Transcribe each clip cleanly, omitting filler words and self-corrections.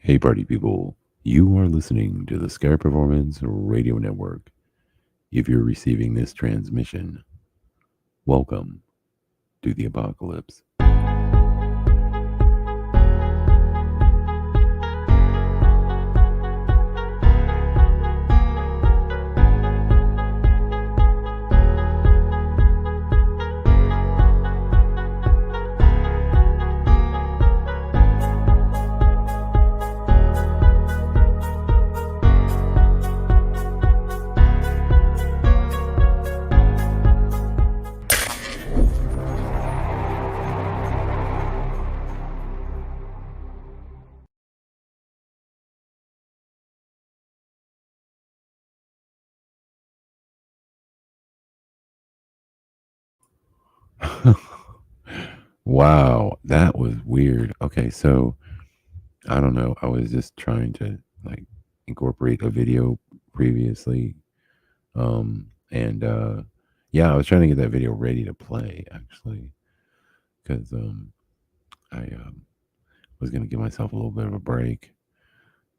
Hey, party people. You are listening to the Scare Performance Radio Network. If you're receiving this transmission, welcome to the apocalypse. Wow, that was weird. Okay, so I don't know. I was just trying to like incorporate a video previously. And yeah, I was trying to get that video ready to play actually because I was going to give myself a little bit of a break,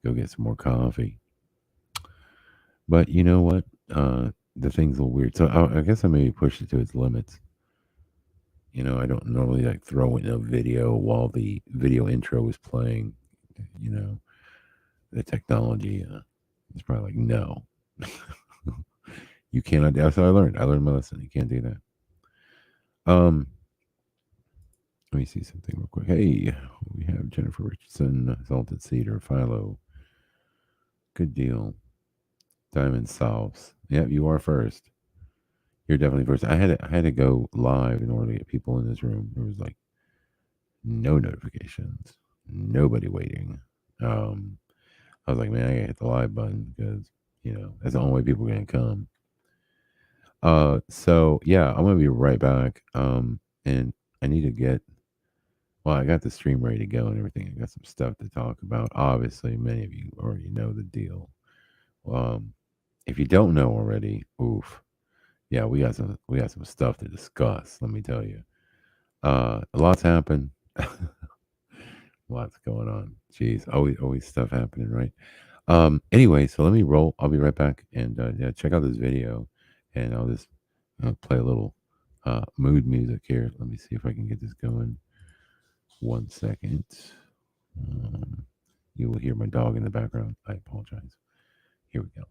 go get some more coffee. But you know what? The thing's a little weird. So I guess I maybe pushed it to its limits. I don't normally like throw in a video while the video intro is playing. You know, the technology is probably like, no, you cannot. That's what I learned. I learned my lesson. You can't do that. Um, Let me see something real quick. Hey, we have Jennifer Richardson, Salted Cedar, Philo. Good deal. Diamond Solves. Yep, you are first. You're definitely first. I had to go live in order to get people in this room. There was like no notifications, nobody waiting. Um, I was like, man, I gotta hit the live button because that's the only way people are gonna come. So yeah, I'm gonna be right back. And I need to get. Well, I got the stream ready to go and everything. I got some stuff to talk about. Obviously, many of you already know the deal. Um, if you don't know already, oof, yeah, we got some stuff to discuss. Let me tell you. A lot's happened. Lots going on. Jeez, always stuff happening, right? Anyway, so let me roll. I'll be right back, and yeah, check out this video, and I'll just play a little mood music here. Let me see if I can get this going. 1 second. Um, you will hear my dog in the background. I apologize. Here we go.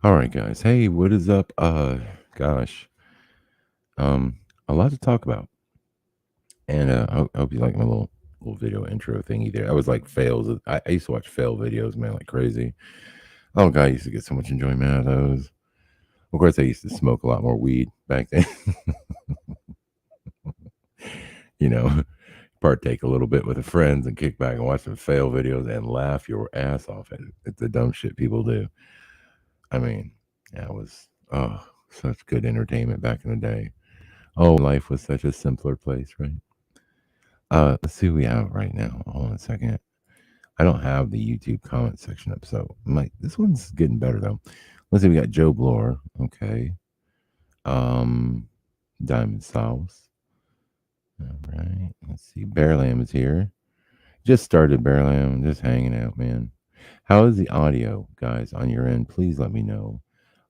All right, guys. Hey, what is up? Gosh, um, a lot to talk about, and I hope you like my little video intro thingy there. I was like fails. I used to watch fail videos, man, like crazy. Oh god, I used to get so much enjoyment out of those. Of course, I used to smoke a lot more weed back then. you know, partake a little bit with the friends and kick back and watch some fail videos and laugh your ass off at the dumb shit people do. I mean, yeah, it was such good entertainment back in the day. Oh, life was such a simpler place, right? Let's see who we have right now. Hold on a second. I don't have the YouTube comment section up, so this one's getting better though. Let's see, we got Joe Bloor, okay. Diamond Sauce. All right. Let's see. Bear Lamb is here. Just started Bear Lamb, just hanging out, man. How is the audio, guys, on your end? Please let me know.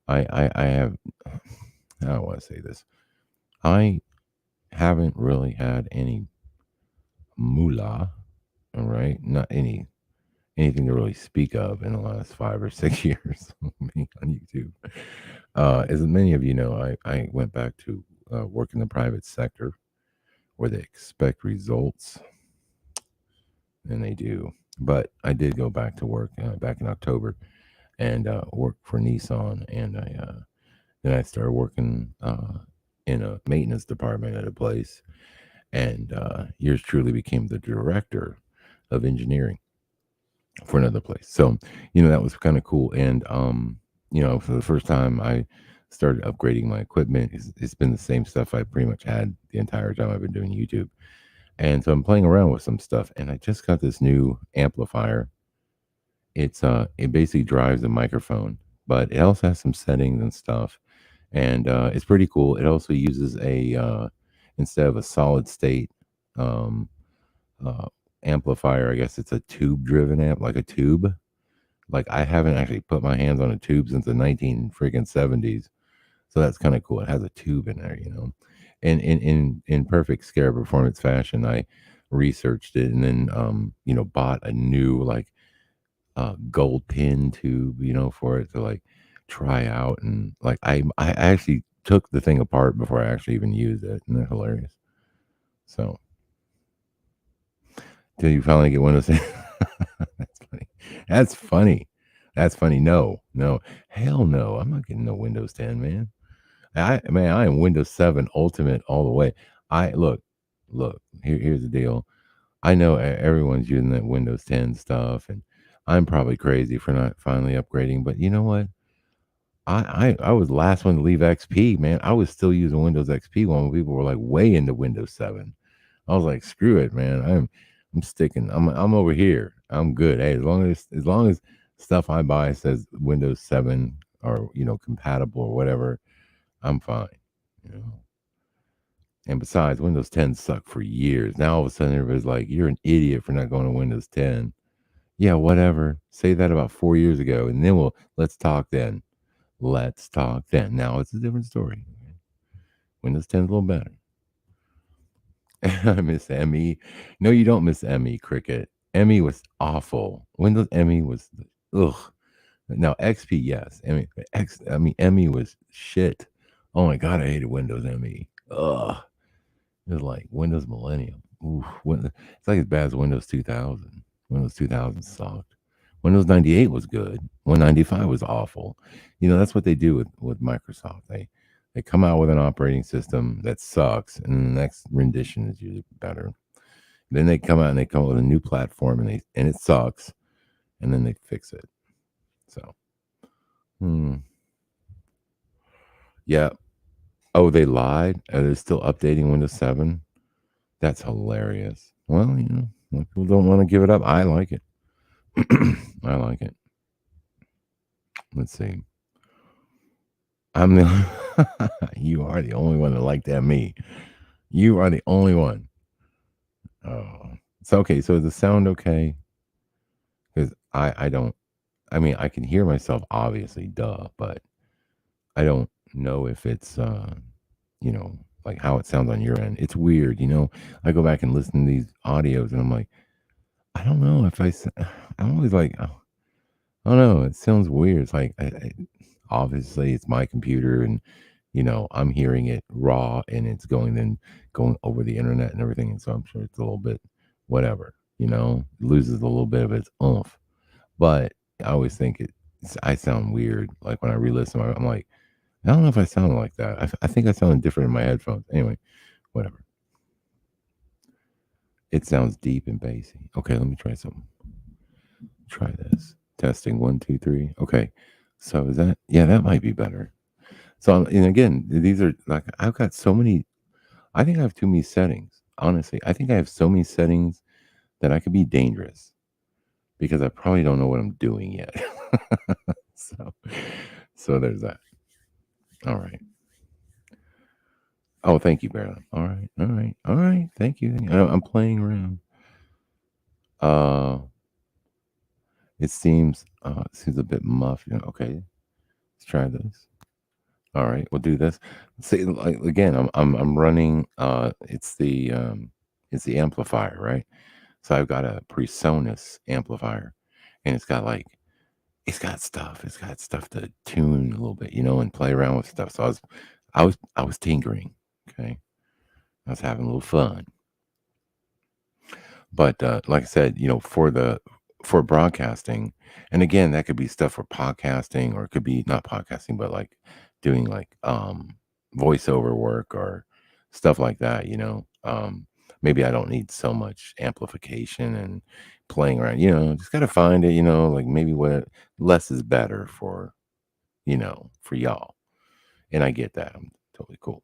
I have I don't want to say this. I haven't really had any moolah, all right? Not anything to really speak of in the last 5 or 6 years on YouTube. As many of you know, I went back to work in the private sector where they expect results, and they do. But I did go back to work back in October and worked for Nissan, and then I started working in a maintenance department at a place, and yours truly became the director of engineering for another place. So, that was kind of cool. And, for the first time I started upgrading my equipment, it's been the same stuff I pretty much had the entire time I've been doing YouTube. And so I'm playing around with some stuff, and I just got this new amplifier. It basically drives a microphone, but it also has some settings and stuff. And it's pretty cool. It also uses instead of a solid state um, uh, amplifier, I guess it's a tube driven amp, like a tube. Like I haven't actually put my hands on a tube since the 19 freaking 70s. So that's kind of cool. It has a tube in there. And in perfect scare performance fashion, I researched it and then bought a new like gold pin tube, for it to like try out. And like I actually took the thing apart before I actually even used it. Isn't that hilarious? So till you finally get Windows 10. That's funny. That's funny. That's funny. No, no, hell no. I'm not getting no Windows 10, man. I am Windows 7 Ultimate all the way. I look. Here's the deal. I know everyone's using that Windows 10 stuff, and I'm probably crazy for not finally upgrading. But you know what? I was the last one to leave XP, man. I was still using Windows XP when people were like way into Windows 7. I was like, screw it, man. I'm sticking. I'm over here. I'm good. Hey, as long as stuff I buy says Windows 7 or compatible or whatever, I'm fine. You know. And besides, Windows 10 sucked for years. Now all of a sudden everybody's like, you're an idiot for not going to Windows 10. Yeah, whatever. Say that about 4 years ago, and then let's talk then. Let's talk then. Now it's a different story. Windows 10 is a little better. I miss ME. No, you don't miss ME, Cricket. ME was awful. Windows ME was ugh. Now XP, yes. ME was shit. Oh my god, I hated Windows ME. Ugh. It was like Windows Millennium. Oof, it's like as bad as Windows 2000. Windows 2000 sucked. Windows 98 was good. 195 was awful. That's what they do with Microsoft. They come out with an operating system that sucks, and the next rendition is usually better. Then they come out and they come up with a new platform, and it sucks, and then they fix it. So, yeah. Oh, they lied. They're still updating Windows 7. That's hilarious. Well, when people don't want to give it up. I like it. I like it. Let's see. I'm the you are the only one that liked that me. You are the only one. Oh, it's okay. So is the sound okay? Because I don't. I mean, I can hear myself obviously, duh, but I don't know if it's you know, like how it sounds on your end. It's weird. I go back and listen to these audios, and I'm like, I don't know if I'm always like, oh, I don't know. It sounds weird. It's like, obviously, it's my computer, and I'm hearing it raw, and it's going over the internet and everything. And so I'm sure it's a little bit, whatever. It loses a little bit of its oomph. But I always think I sound weird. Like when I re-listen, I'm like, I don't know if I sound like that. I think I sound different in my headphones. Anyway, whatever. It sounds deep and bassy. Okay, let me try something. Try this. Testing 1, 2, 3. Okay. So is that, yeah, that might be better. So, and again, these are like, I've got so many, I think I have too many settings. Honestly, I think I have so many settings that I could be dangerous because I probably don't know what I'm doing yet. so, so there's that. All right. Oh, thank you, Marilyn. All right. All right. All right. Thank you. I'm playing around. Uh, it seems a bit muffed. Okay. Let's try this. All right, we'll do this. See, like again, I'm running. It's the amplifier, right? So I've got a PreSonus amplifier, and it's got stuff. It's got stuff to tune a little bit, and play around with stuff. So I was tinkering. Okay, I was having a little fun. But like I said, for broadcasting, and again, that could be stuff for podcasting, or it could be not podcasting, but like doing like voiceover work or stuff like that. Maybe I don't need so much amplification and playing around. Just gotta find it. Like maybe what less is better for y'all, and I get that. I'm totally cool.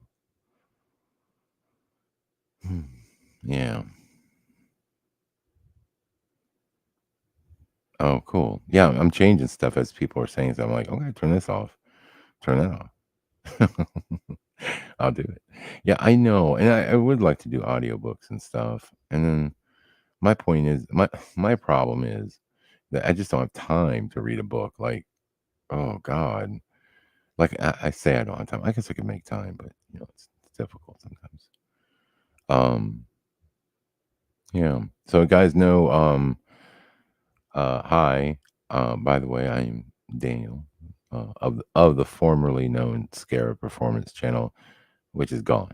Yeah. Oh, cool. Yeah, I'm changing stuff as people are saying. So I'm like, okay, turn this off, turn that off. I'll do it. Yeah, I know, and I would like to do audiobooks and stuff. And then my point is, my problem is that I just don't have time to read a book. Like, oh God, like I say, I don't have time. I guess I could make time, but it's difficult sometimes. Um, yeah. So guys know, hi. By the way, I am Daniel of the formerly known Scarab Performance channel, which is gone.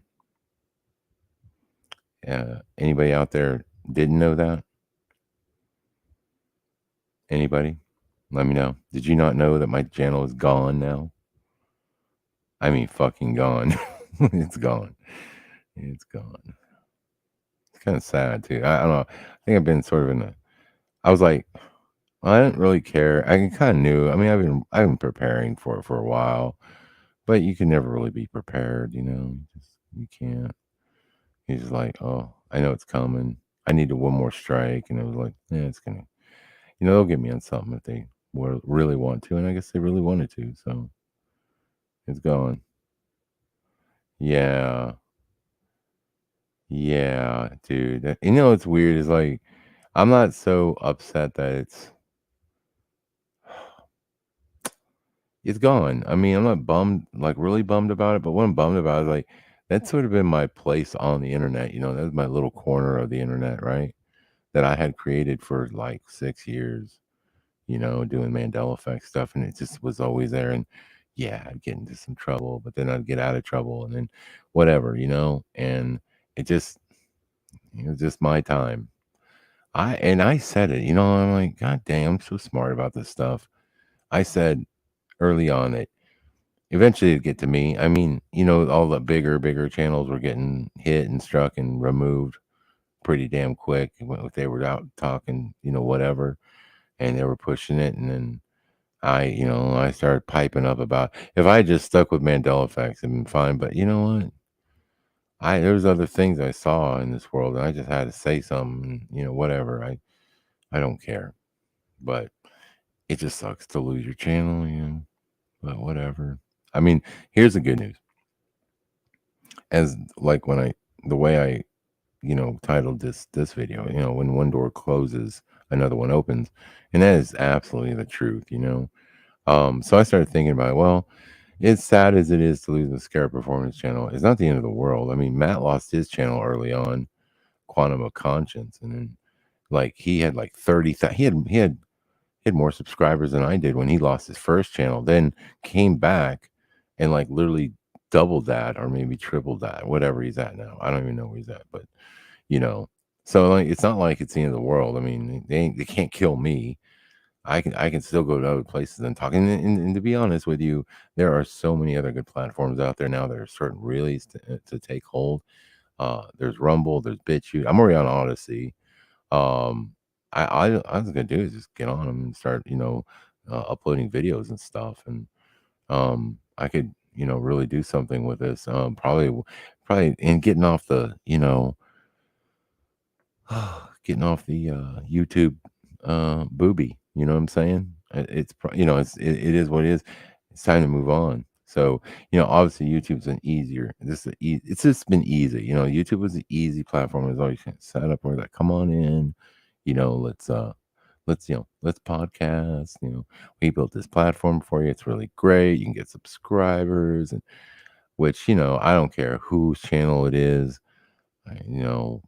Anybody out there didn't know that? Anybody? Let me know. Did you not know that my channel is gone now? I mean, fucking gone. It's gone. It's gone. It's kind of sad too. I don't know. I think I've been sort of in a. I was like, well, I didn't really care. I kind of knew. I mean, I've been preparing for it for a while, but you can never really be prepared. You can't. You're just like, oh, I know it's coming. I needed one more strike, and it was like, yeah, it's gonna. They'll get me on something if they really want to, and I guess they really wanted to. So it's going. Yeah, yeah, dude. What's weird is like, I'm not so upset that it's gone. I mean, I'm not bummed, like really bummed about it, but what I'm bummed about is like that's sort of been my place on the internet. That was my little corner of the internet, right? That I had created for like 6 years. Doing Mandela effect stuff, and it just was always there. And yeah, I'd get into some trouble, but then I'd get out of trouble, and then whatever. And it was just my time. I said it. I'm like, God dang, I'm so smart about this stuff. I said early on that eventually it'd get to me. I mean, all the bigger channels were getting hit and struck and removed pretty damn quick. If they were out talking, whatever, and they were pushing it, and then I started piping up about if I had just stuck with Mandela effects, it'd been fine. But you know what? There's other things I saw in this world, and I just had to say something. Whatever. I don't care, but it just sucks to lose your channel. But whatever. I mean, here's the good news. As like when the way I titled this video, when one door closes, another one opens, and that is absolutely the truth. So I started thinking about, well, as sad as it is to lose the Scare Performance channel, it's not the end of the world. I mean, Matt lost his channel early on, Quantum of Conscience, and then like he had like 30,000. He had more subscribers than I did when he lost his first channel. Then came back and like literally doubled that, or maybe tripled that, whatever he's at now. I don't even know where he's at, but you know. So like, it's not like it's the end of the world. I mean, they can't kill me. I can still go to other places and talk. And to be honest with you, there are so many other good platforms out there now that are starting really to take hold. There's Rumble, there's BitChute. I'm already on Odyssey. Um, I was gonna do is just get on them and start, uploading videos and stuff, and I could, really do something with this. Probably, and getting off the YouTube booby. You know what I'm saying? It is what it is. It's time to move on. So obviously YouTube's an easier. It's just been easy. YouTube was an easy platform. It was always set up where like, come on in. Let's podcast. We built this platform for you. It's really great. You can get subscribers, and which I don't care whose channel it is. You know,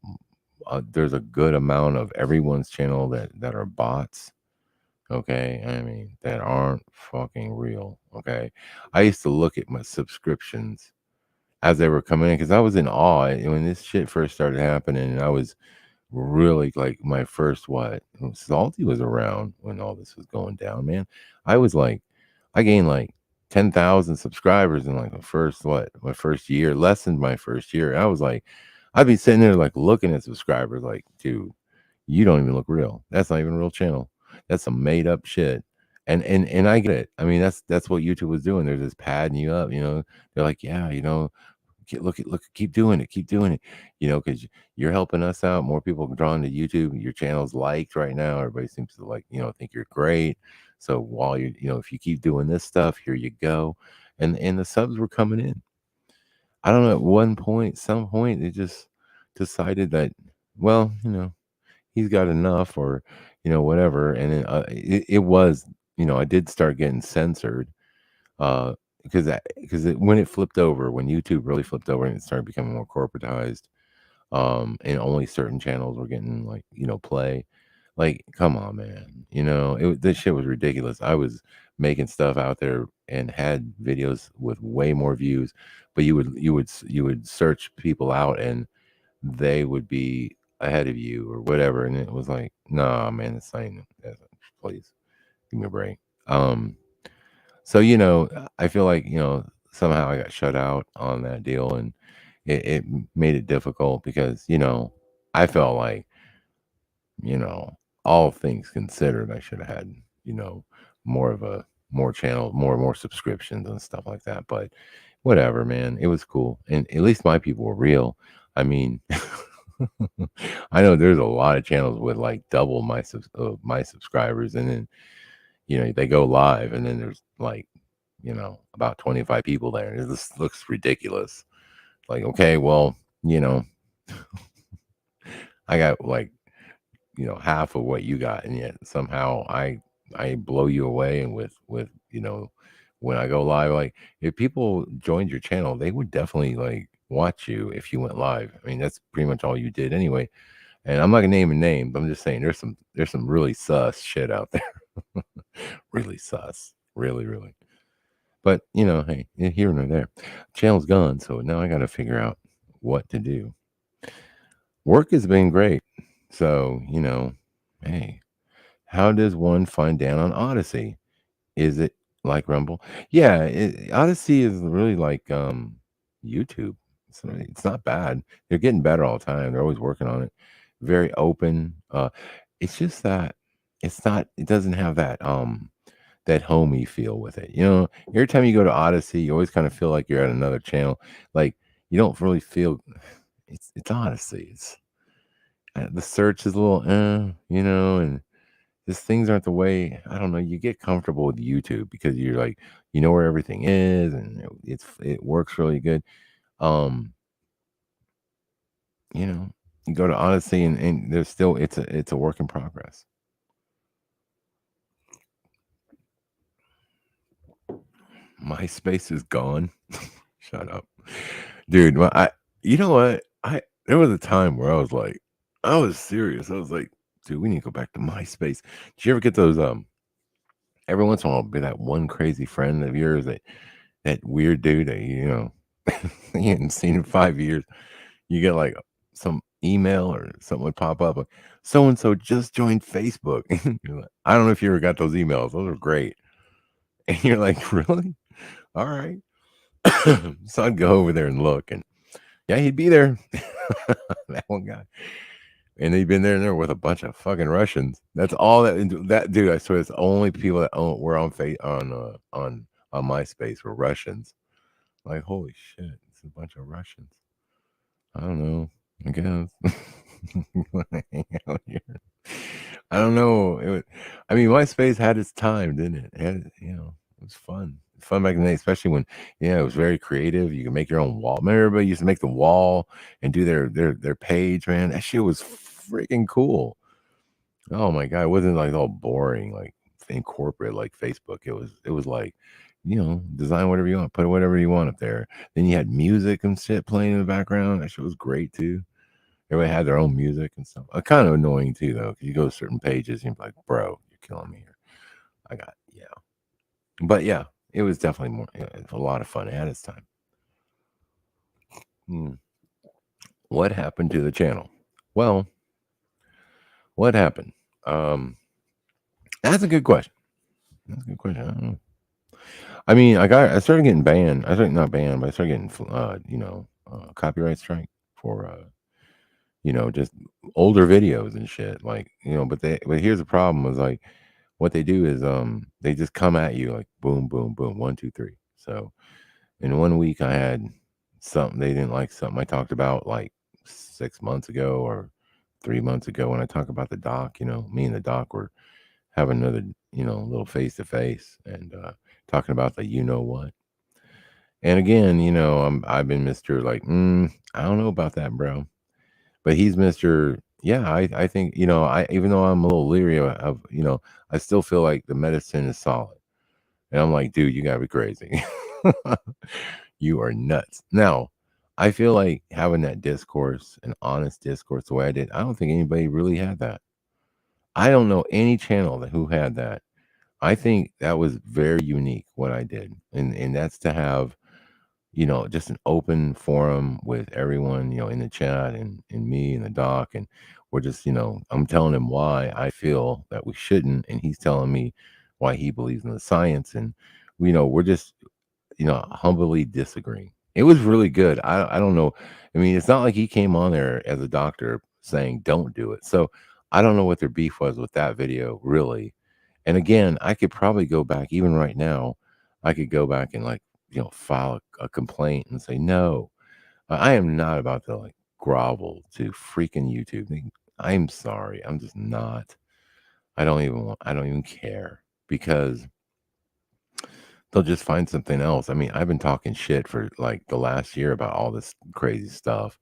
there's a good amount of everyone's channel that are bots. Okay, I mean that aren't fucking real. Okay, I used to look at my subscriptions as they were coming in because I was in awe when this shit first started happening, and I was really like my first what Salty was around when all this was going down, man. I was like, I gained like 10,000 subscribers in like my first year, less than my first year. I was like, I'd be sitting there like looking at subscribers like, dude, you don't even look real. That's not even a real channel. That's some made up shit. And I get it. I mean, that's what YouTube was doing. They're just padding you up. They're like, yeah, look, keep doing it, because you're helping us out. More people are drawn to YouTube. Your channel's liked right now. Everybody seems to like, think you're great. So while if you keep doing this stuff, here you go. And the subs were coming in. I don't know, at some point, they just decided that, well, he's got enough, or, whatever. And it was, I did start getting censored, because when it flipped over, when YouTube really flipped over and it started becoming more corporatized, and only certain channels were getting like, play. Like, come on, man. This shit was ridiculous. I was making stuff out there and had videos with way more views, but you would search people out and they would be ahead of you or whatever, and it was like, nah, man, it's not even. Please give me a break. Um, so I feel like somehow I got shut out on that deal, and it made it difficult because I felt like you know, all things considered, I should have had, you know, more of a more channel, more subscriptions and stuff like that. But whatever, man. It was cool. And at least my people were real. I mean, I know there's a lot of channels with like double my subscribers, and then they go live, and then there's like about 25 people there. And this looks ridiculous. Like, okay, well, you know, I got like half of what you got, and yet somehow I blow you away. And with when I go live, like if people joined your channel, they would definitely like watch you if you went live. I mean, that's pretty much all you did anyway. And I'm not gonna name a name, but I'm just saying there's some really sus shit out there. Really sus, really. But hey, here and there, channel's gone, so now I got to figure out what to do. Work has been great, so hey, how does one find Dan on Odyssey? Is it like Rumble? Yeah, Odyssey is really like YouTube. It's not bad. They're getting better all the time. They're always working on it. Very open. It's just that it's not. It doesn't have that homey feel with it. Every time you go to Odyssey, you always kind of feel like you're at another channel. Like you don't really feel. It's Odyssey. It's the search is a little, and just things aren't the way. I don't know. You get comfortable with YouTube because you're like, you know where everything is, and it works really good. Um, you go to Odyssey, and there's still it's a work in progress. MySpace is gone. Shut up, dude. Well, you know what? There was a time where I was serious. I was like, dude, we need to go back to MySpace. Did you ever get those? Every once in a while, be that one crazy friend of yours that weird dude that you hadn't seen in 5 years. You get like some email or something would pop up like so and so just joined Facebook. You're like, I don't know if you ever got those emails. Those are great. And you're like, really? All right. So I'd go over there and look, and yeah, he'd be there. That one guy. And he'd been there and there with a bunch of fucking Russians. That's all that dude. I swear, it's the only people that were on MySpace were Russians. Like, holy shit, it's a bunch of Russians. I don't know. I guess. Hang out here. I don't know. I mean, MySpace had its time, didn't it? It was fun. Fun back in the day, especially when, it was very creative. You can make your own wall. Remember, everybody used to make the wall and do their page, man. That shit was freaking cool. Oh my god, it wasn't like all boring, like in corporate like Facebook. It was like, design whatever you want, put whatever you want up there. Then you had music and shit playing in the background. That shit was great too. Everybody had their own music and stuff. Kind of annoying too, though, because you go to certain pages and you're like, bro, you're killing me here. Yeah. But yeah, it was definitely it's a lot of fun. It had its time. What happened to the channel? Well, what happened? That's a good question. That's a good question. I don't know. I mean, I started getting banned. I started not banned, but I started getting copyright strike for just older videos and shit. Like, but here's the problem was like what they do is they just come at you like boom, boom, boom, 1, 2, 3. So in 1 week I had something they didn't like something I talked about like 6 months ago or 3 months ago when I talk about the doc, me and the doc were having another, little face to face and talking about the what. And again, I've been Mr. like, I don't know about that, bro. But he's Mr. Yeah, I think, even though I'm a little leery of, I still feel like the medicine is solid. And I'm like, dude, you gotta be crazy. You are nuts. Now, I feel like having that discourse, an honest discourse the way I did, I don't think anybody really had that. I don't know any channel who had that. I think that was very unique what I did, and that's to have, just an open forum with everyone, in the chat and me and the doc, and we're just, I'm telling him why I feel that we shouldn't, and he's telling me why he believes in the science, and we're just, humbly disagreeing. It was really good. I don't know. I mean, it's not like he came on there as a doctor saying don't do it. So I don't know what their beef was with that video, really. And again, I could probably go back even right now. I could go back and like, file a complaint and say no. I am not about to like grovel to freaking YouTube. I'm sorry. I'm just not. I don't even care because they'll just find something else. I mean, I've been talking shit for like the last year about all this crazy stuff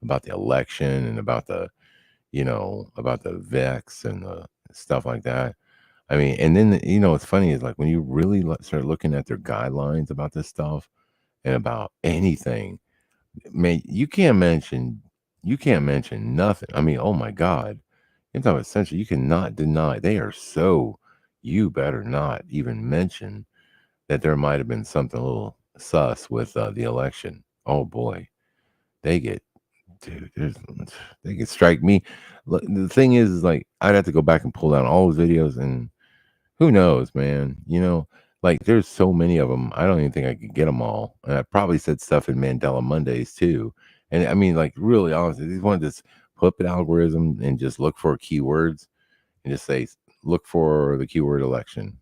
about the election and about about the VEX and the stuff like that. I mean, and then, what's funny is like when you really start looking at their guidelines about this stuff and about anything, man, you can't mention nothing. I mean, oh my God. You're talking about essential. You cannot deny they are so, you better not even mention that there might have been something a little sus with the election. Oh boy, they get, dude. They can strike me. Look, the thing is like I'd have to go back and pull down all those videos, and who knows, man. Like there's so many of them. I don't even think I could get them all. And I probably said stuff in Mandela Mondays too. And I mean, like really, honestly, these want to just put up an algorithm and just look for keywords and just say look for the keyword election.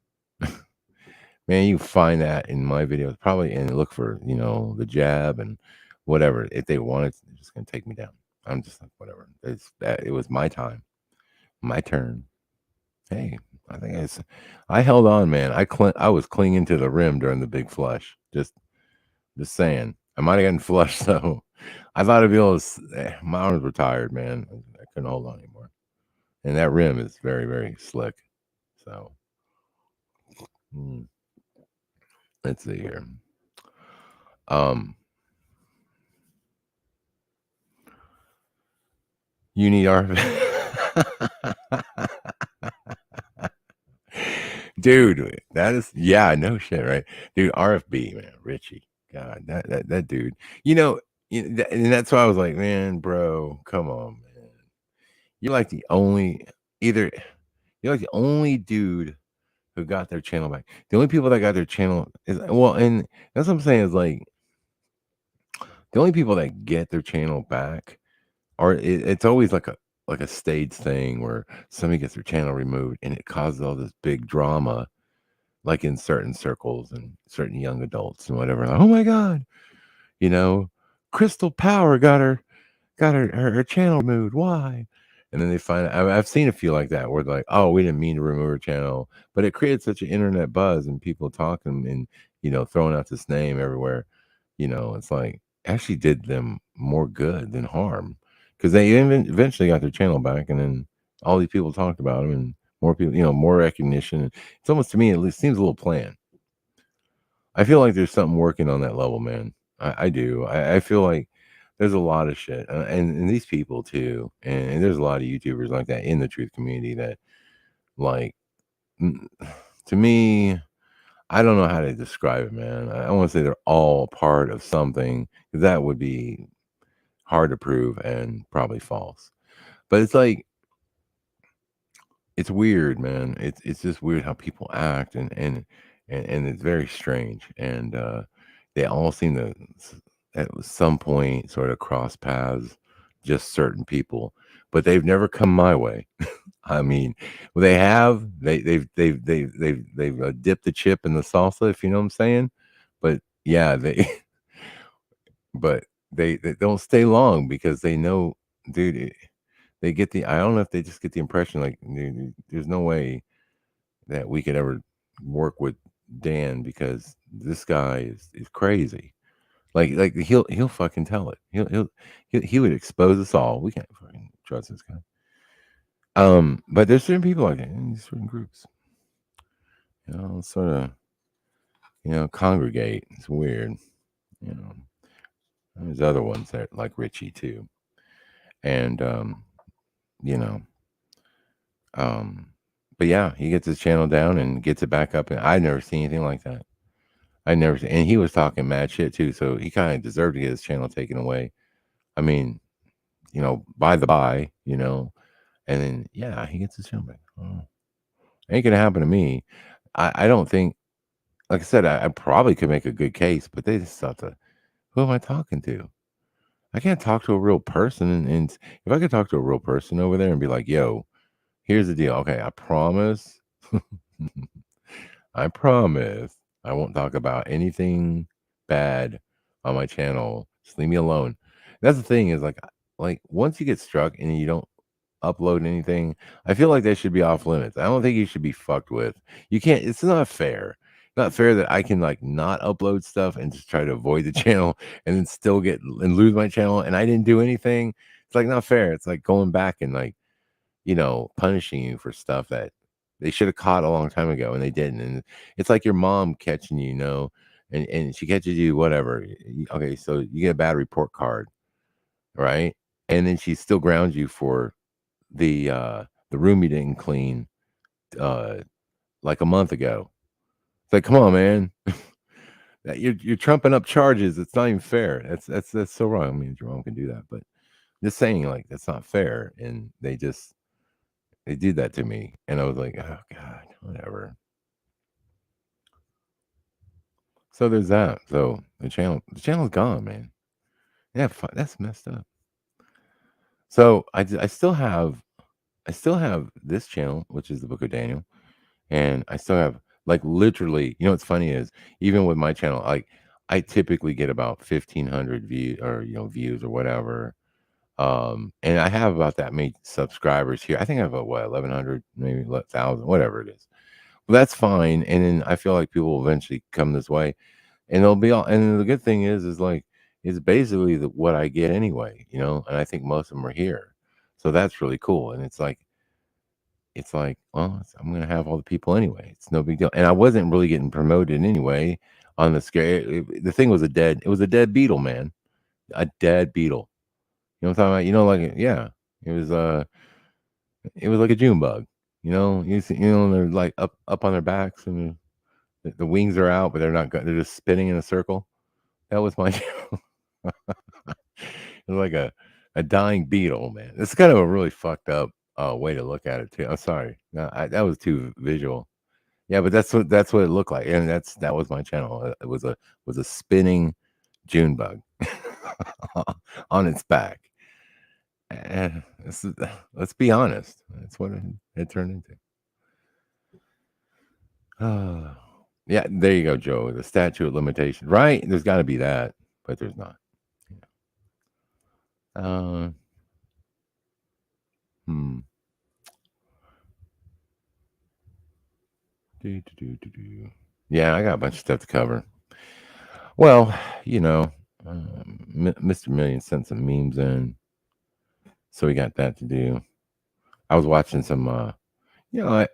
Man, you find that in my videos probably and look for, the jab and whatever. If they want it, they're just gonna take me down. I'm just like, whatever. It was my time, my turn. Hey, I held on, man. I was clinging to the rim during the big flush. Just saying. I might have gotten flushed though. I thought I'd be able to. My arms were tired, man. I couldn't hold on anymore. And that rim is very, very slick. So, hmm, let's see here. Um, you need our dude. That is, yeah, no shit, right, dude. RFB, man, Richie. God, that dude. You know, and that's why I was like, man, bro, come on, man. You're like the only either you're like the only dude who got their channel back. The only people that got their channel is well, and that's what I'm saying is like the only people that get their channel back are it's always like a stage thing where somebody gets their channel removed and it causes all this big drama, like in certain circles and certain young adults and whatever. Like, oh my God, you know, Crystal Power got her channel removed. Why? And then they find out. I've seen a few like that where they're like, oh, we didn't mean to remove her channel, but it created such an internet buzz and people talking and throwing out this name everywhere. It's like actually did them more good than harm because they eventually got their channel back, and then all these people talked about them and more people, more recognition. It's almost to me at least seems a little planned. I feel like there's something working on that level, man. I do. I feel like there's a lot of shit, and these people too, and there's a lot of YouTubers like that in the truth community that, like, mm, to me, I don't know how to describe it, man. I want to say they're all part of something 'cause that would be hard to prove and probably false. But it's like it's weird, man. It's just weird how people act and it's very strange. And they all seem to at some point sort of cross paths, just certain people, but they've never come my way. I mean, well, they have they've dipped the chip in the salsa, if you know what I'm saying. But yeah, they but they don't stay long because they know, dude. They get the. I don't know if they just get the impression like there's no way that we could ever work with Dan because this guy is crazy. Like he'll fucking tell it. He would expose us all. We can't fucking trust this guy. But there's certain people like that in certain groups. Sort of congregate. It's weird. You know, there's other ones that like Richie too, and you know, But yeah, he gets his channel down and gets it back up, and I never seen anything like that. I never seen, and he was talking mad shit too, so he kind of deserved to get his channel taken away. I mean, by the by, and then yeah, he gets his channel back. Oh, ain't gonna happen to me. I don't think, like I said, I probably could make a good case, but they just thought, who am I talking to? I can't talk to a real person, and if I could talk to a real person over there and be like, "Yo, here's the deal. Okay, I promise, I promise, I won't talk about anything bad on my channel. Just leave me alone." That's the thing is like once you get struck and you don't upload anything, I feel like that should be off limits. I don't think you should be fucked with. You can't. It's not fair. Not fair that I can like not upload stuff and just try to avoid the channel and then still get and lose my channel and I didn't do anything. It's like not fair. It's like going back and like punishing you for stuff that they should have caught a long time ago and they didn't. And it's like your mom catching and she catches you, whatever. Okay, so you get a bad report card, right? And then she still grounds you for the room you didn't clean uh like a month ago. It's like, come on, man. You're trumping up charges. It's not even fair. That's so wrong. I mean, your mom can do that, but just saying like that's not fair. And they did that to me, and I was like, "Oh god, whatever." So there's that. So the channel's gone, man. Yeah, that's messed up. So I still have this channel, which is the Book of Daniel, and I still have like literally. What's funny is even with my channel, like I typically get about 1,500 views or whatever. And I have about that many subscribers here. I think I have about 1,100, maybe 1,000, whatever it is. Well, that's fine, and then I feel like people will eventually come this way, and they'll be all and the good thing is like, it's basically what I get anyway, and I think most of them are here. So that's really cool, and it's like, well, I'm gonna have all the people anyway. It's no big deal, and I wasn't really getting promoted anyway on the scare the thing was it was a dead beetle, man, a dead beetle. You know what I'm talking about? Like yeah, it was, it was like a June bug, you see, they're like up on their backs and the wings are out, but they're just spinning in a circle. That was my it was like a dying beetle, man. It's kind of a really fucked up, way to look at it too. I'm sorry. No, that was too visual. Yeah, but that's what it looked like, and that was my channel. It was a spinning June bug on its back. And let's be honest. That's what it turned into. Yeah, there you go, Joe. The statute of limitation, right? There's got to be that, but there's not. Yeah. Hmm. Yeah, I got a bunch of stuff to cover. Well, Mr. Million sent some memes in, so we got that to do. I was watching some. You know,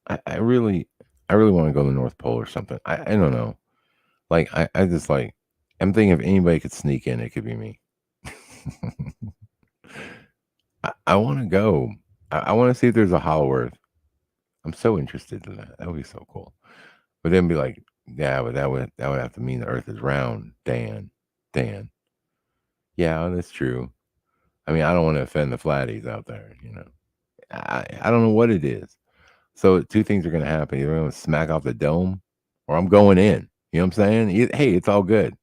I really want to go to the North Pole or something. I don't know. Like I just like. I'm thinking if anybody could sneak in, it could be me. I want to go. I want to see if there's a Hollow Earth. I'm so interested in that. That would be so cool. But then be like, yeah, but that would have to mean the Earth is round, Dan. Yeah, that's true. I mean, I don't want to offend the flatties out there. I don't know what it is. So two things are going to happen. Either I'm going to smack off the dome, or I'm going in. You know what I'm saying? Hey, it's all good.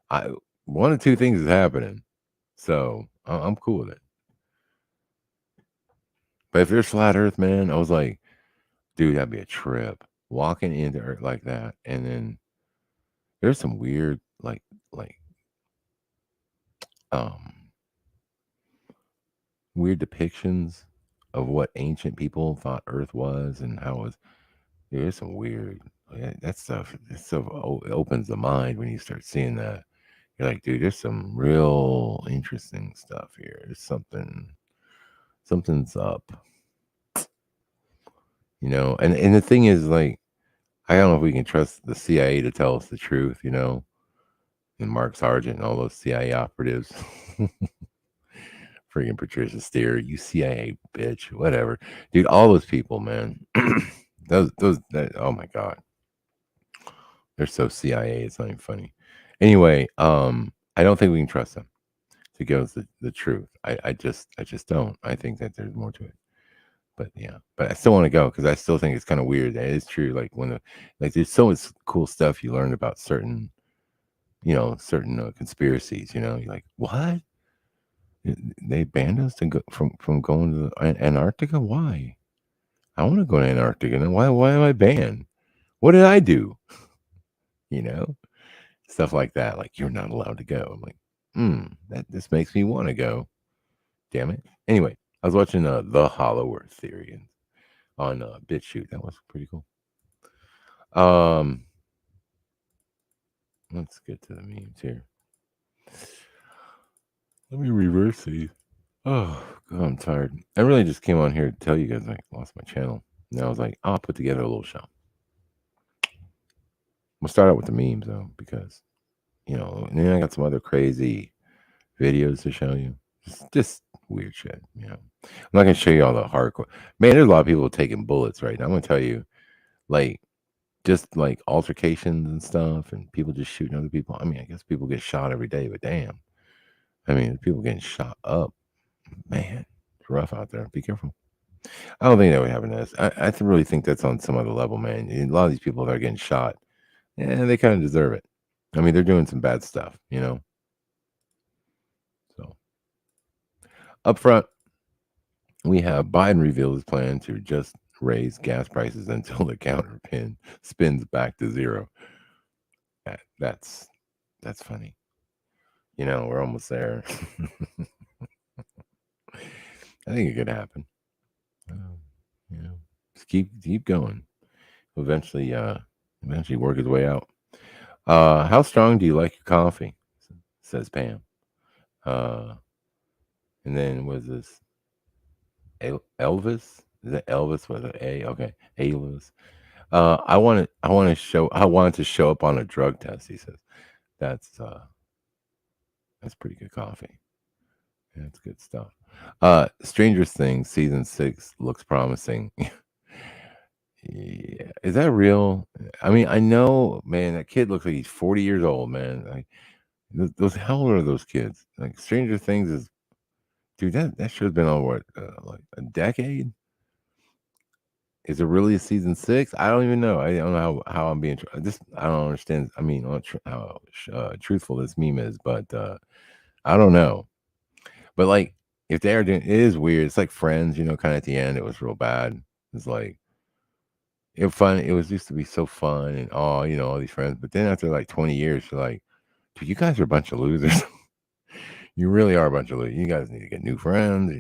I One of two things is happening. So I'm cool with it. But if there's flat Earth, man, I was like, dude, that'd be a trip. Walking into Earth like that, and then there's some weird, like um weird depictions of what ancient people thought Earth was and how it was. There's some weird, that stuff it opens the mind when you start seeing that. You're like, dude, there's some real interesting stuff here. There's something's up, and the thing is, like, I don't know if we can trust the CIA to tell us the truth, and Mark Sargent and all those CIA operatives Freaking Patricia Steer, you CIA bitch, whatever, dude. All those people, man. Oh my god, they're so CIA. It's not even funny. Anyway, I don't think we can trust them to go with the truth. I just don't. I think that there's more to it. But yeah, but I still want to go because I still think it's kind of weird. That it is true. Like there's so much cool stuff you learn about certain, certain conspiracies. You're like, what? They banned us to go from going to Antarctica. Why? I want to go to Antarctica. And why am I banned? What did I do? You know, stuff like that. Like you're not allowed to go. I'm like, that this makes me want to go. Damn it. Anyway, I was watching the Hollow Earth Theory on BitChute. That was pretty cool. Let's get to the memes here. Let me reverse these. Oh, God, I'm tired. I really just came on here to tell you guys I lost my channel. And I was like, I'll put together a little show. We'll start out with the memes though, because and then I got some other crazy videos to show you. Just weird shit. I'm not gonna show you all the hardcore. Man, there's a lot of people taking bullets right now. I'm gonna tell you, like, just like altercations and stuff, and people just shooting other people. I mean, I guess people get shot every day, but damn, I mean, people getting shot up. Man, it's rough out there. Be careful. I don't think that would happen to us. I really think that's on some other level, man. A lot of these people that are getting shot, they kind of deserve it. I mean, they're doing some bad stuff, So, up front, we have Biden revealed his plan to just raise gas prices until the counter pin spins back to zero. That's funny. We're almost there. I think it could happen. Just keep going. Eventually work his way out. How strong do you like your coffee? Says Pam. And then was this Elvis? Is that Elvis with an A? Okay, Elvis. I wanted to show up on a drug test. He says that's pretty good coffee. That's good stuff. Stranger Things season 6 looks promising. Yeah. Is that real? I mean, I know, man, that kid looks like he's 40 years old, man. Like, those how old are those kids? Like, Stranger Things is, dude, that should have been on what, like a decade? Is it really a season 6? I don't even know. I don't know how I'm being. I don't understand. I mean, how truthful this meme is, but I don't know. But like, if they are doing, it is weird. It's like Friends, kind of at the end, it was real bad. It's like it fun. It was used to be so fun and all, all these friends. But then after like 20 years, you're like, dude, you guys are a bunch of losers. You really are a bunch of losers. You guys need to get new friends. I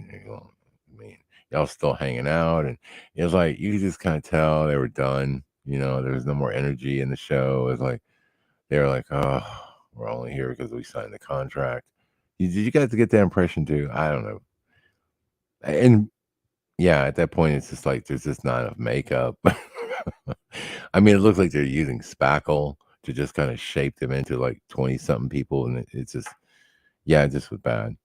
mean, y'all still hanging out, and it was like you could just kind of tell they were done. There was no more energy in the show. It was like they were like, oh, we're only here because we signed the contract. Did you guys get that impression too? I don't know. And yeah, at that point, it's just like there's just not enough makeup. I mean, it looks like they're using spackle to just kind of shape them into like 20 something people. And it's just, yeah, it just was bad.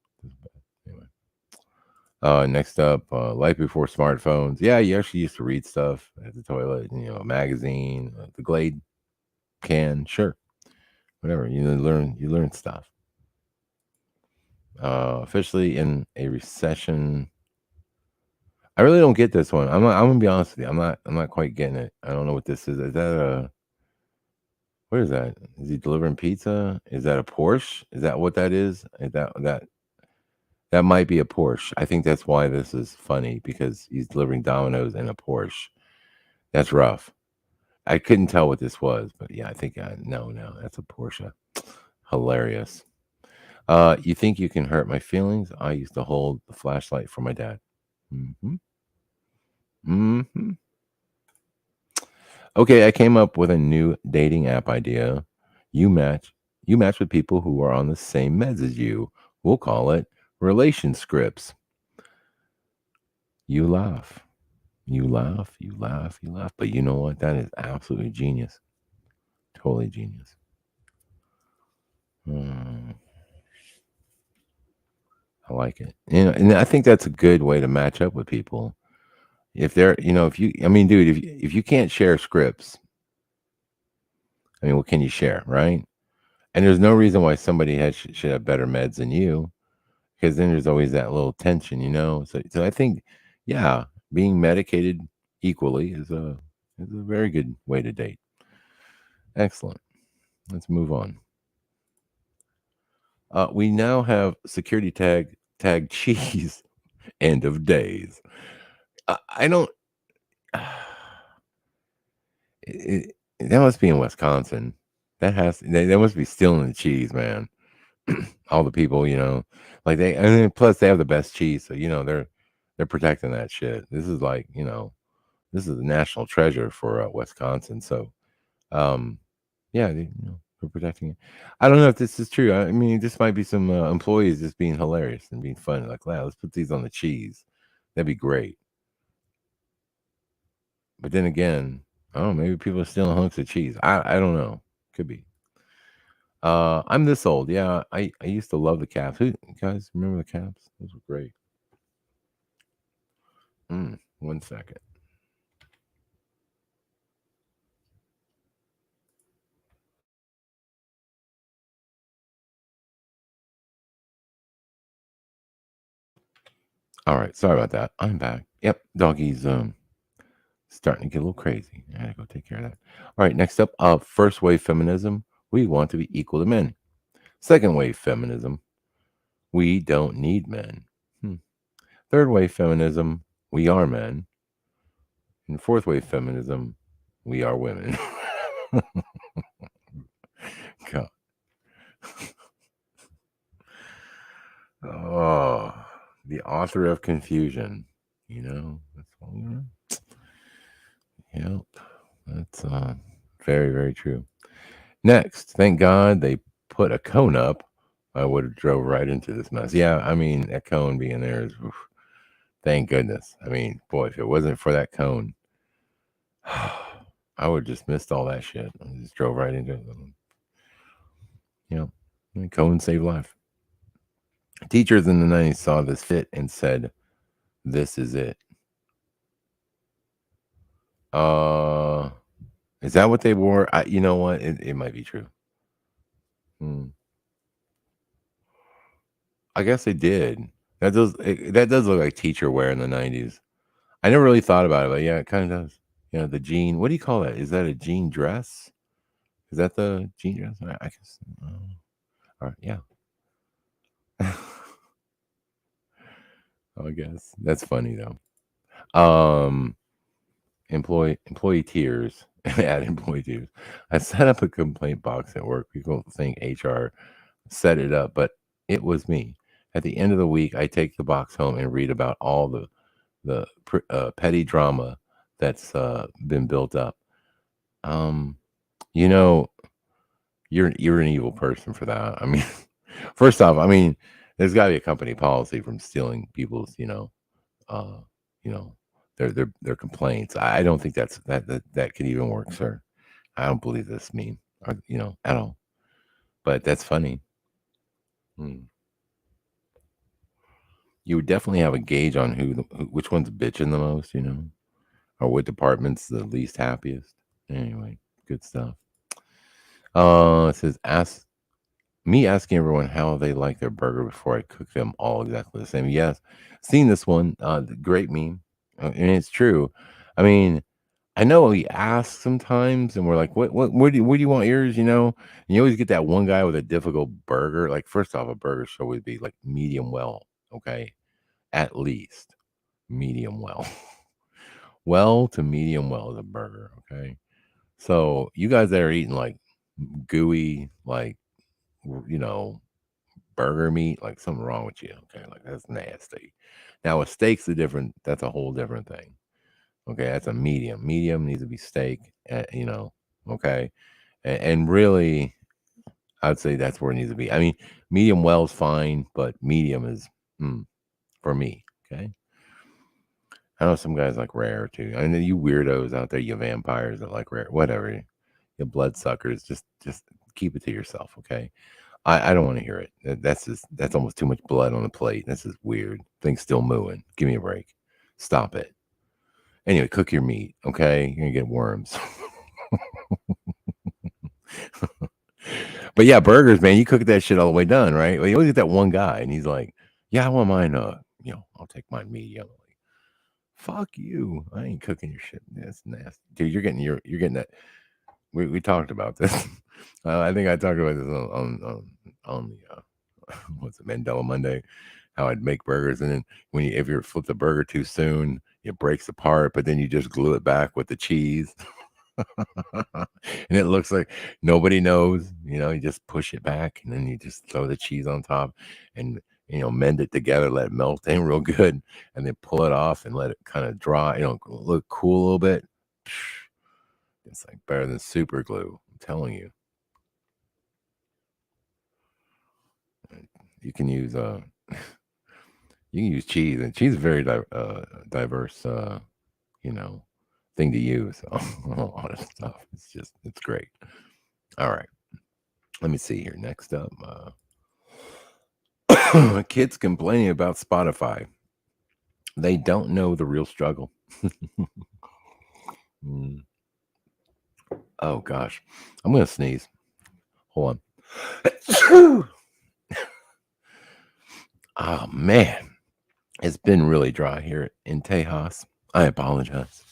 Anyway. Next up, life before smartphones. Yeah, you actually used to read stuff at the toilet, a magazine, the Glade can, sure. Whatever. You learn stuff. Officially in a recession. I really don't get this one. I'm gonna be honest with you. I'm not quite getting it. I don't know what this is. Is that a what is that? Is he delivering pizza? Is that a Porsche? Is that what that is? Is that might be a Porsche. I think that's why this is funny because he's delivering Domino's in a Porsche. That's rough. I couldn't tell what this was, but yeah, I think no, that's a Porsche. Hilarious. You think you can hurt my feelings? I used to hold the flashlight for my dad. Mm-hmm. Mm-hmm. Okay, I came up with a new dating app idea. You match with people who are on the same meds as you. We'll call it relation scripts. You laugh. You laugh, you laugh, you laugh. But you know what? That is absolutely genius. Totally genius. I like it. And I think that's a good way to match up with people. If they're, if you, I mean, dude, if you can't share scripts, I mean, what can you share, right? And there's no reason why somebody should have better meds than you, because then there's always that little tension. So I think, yeah, being medicated equally is a very good way to date. Excellent. Let's move on. We now have security tag cheese. End of days. I don't. That must be in Wisconsin. They must be stealing the cheese, man. All the people, like and then plus they have the best cheese, so they're protecting that shit. This is like, this is a national treasure for Wisconsin. So, um, yeah, they're protecting it. I don't know if this is true. I mean, this might be some employees just being hilarious and being funny. Like, wow, let's put these on the cheese. That'd be great. But then again, oh, maybe people are stealing hunks of cheese. I don't know. Could be. I'm this old. Yeah, I used to love the Caps. Who you guys remember the Caps? Those were great. 1 second. All right, sorry about that. I'm back. Yep, doggy's starting to get a little crazy. I gotta go take care of that. All right, next up, first wave feminism. We want to be equal to men. Second wave feminism. We don't need men. Third wave feminism. We are men. And fourth wave feminism. We are women. God. Oh, the author of confusion. That's all we are. Yep, that's very, very true. Next, thank God they put a cone up. I would have drove right into this mess. Yeah, I mean that cone being there is, oof, thank goodness. I mean, boy, if it wasn't for that cone, I would have just missed all that shit. I just drove right into it. Cone saved life. Teachers in the 90s saw this fit and said, "This is it." Is that what they wore? You know what? It might be true. I guess they did. That does look like teacher wear in the 90s. I never really thought about it, but yeah, it kind of does. The jean. What do you call that? Is that a jean dress? Is that the jean dress? I guess. All right, yeah. I guess that's funny though. Employee tears. Add employee tears. I set up a complaint box at work. People think HR set it up, but it was me. At the end of the week, I take the box home and read about all the petty drama that's been built up. Um, you know, you're an evil person for that. I mean, first off, I mean, there's got to be a company policy from stealing people's, uh, you know, their complaints. I don't think that could even work, sir. I don't believe this meme, at all. But that's funny. Hmm. You would definitely have a gauge on which one's bitching the most, or what department's the least happiest. Anyway, good stuff. It says asking everyone how they like their burger before I cook them all exactly the same. Yes, seen this one. Great meme, and it's true. I mean, I know we ask sometimes, and we're like, "What do you want yours?" And you always get that one guy with a difficult burger. Like, first off, a burger should always be like medium well, okay, at least medium well. Well to medium well is a burger, okay? So you guys that are eating like gooey, like you know, burger meat, like something wrong with you, okay? Like that's nasty. Now a steak's that's a whole different thing. Okay, that's a medium. Medium needs to be steak, okay? And really, I'd say that's where it needs to be. I mean, medium well is fine, but medium is for me, okay? I know some guys like rare too. I know you weirdos out there, you vampires that like rare, whatever. You bloodsuckers, just keep it to yourself, okay? I don't want to hear it. That's almost too much blood on the plate. This is weird. Thing's still moving. Give me a break. Stop it. Anyway, cook your meat, okay? You're gonna get worms. But yeah, burgers, man, you cook that shit all the way done, right? Well, you always get that one guy, and he's like, "Yeah, I want mine. I'll take mine medium." Like, fuck you! I ain't cooking your shit. That's nasty, dude. You're getting that. We talked about this. I think I talked about this on the what's it, Mandela Monday, how I'd make burgers, and then if you flip the burger too soon, it breaks apart, but then you just glue it back with the cheese. And it looks like nobody knows, you just push it back and then you just throw the cheese on top and mend it together, let it melt in real good, and then pull it off and let it kind of dry, look cool a little bit. It's like better than super glue, I'm telling you. You can use cheese, and cheese is very diverse thing to use on a lot of stuff. It's great. All right, let me see here. Next up, kids complaining about Spotify. They don't know the real struggle. Mm. Oh gosh, I'm gonna sneeze. Hold on. Oh man, it's been really dry here in Tejas. I apologize,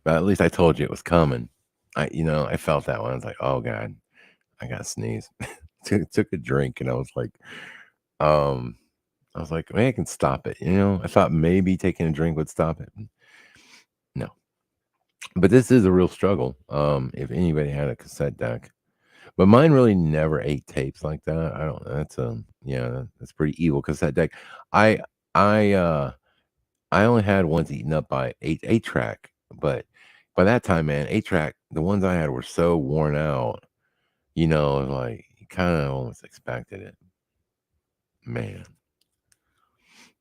but at least I told you it was coming. I felt that one. I was like, oh god, I gotta sneeze. Took a drink, and um, I was like, maybe I can stop it. I thought maybe taking a drink would stop it. No, but this is a real struggle. If anybody had a cassette deck, but mine really never ate tapes like that. I don't. That's pretty evil cassette deck. I I I only had ones eaten up by eight track, but by that time, man, 8-track, the ones I had were so worn out. Like you kind of almost expected it. Man,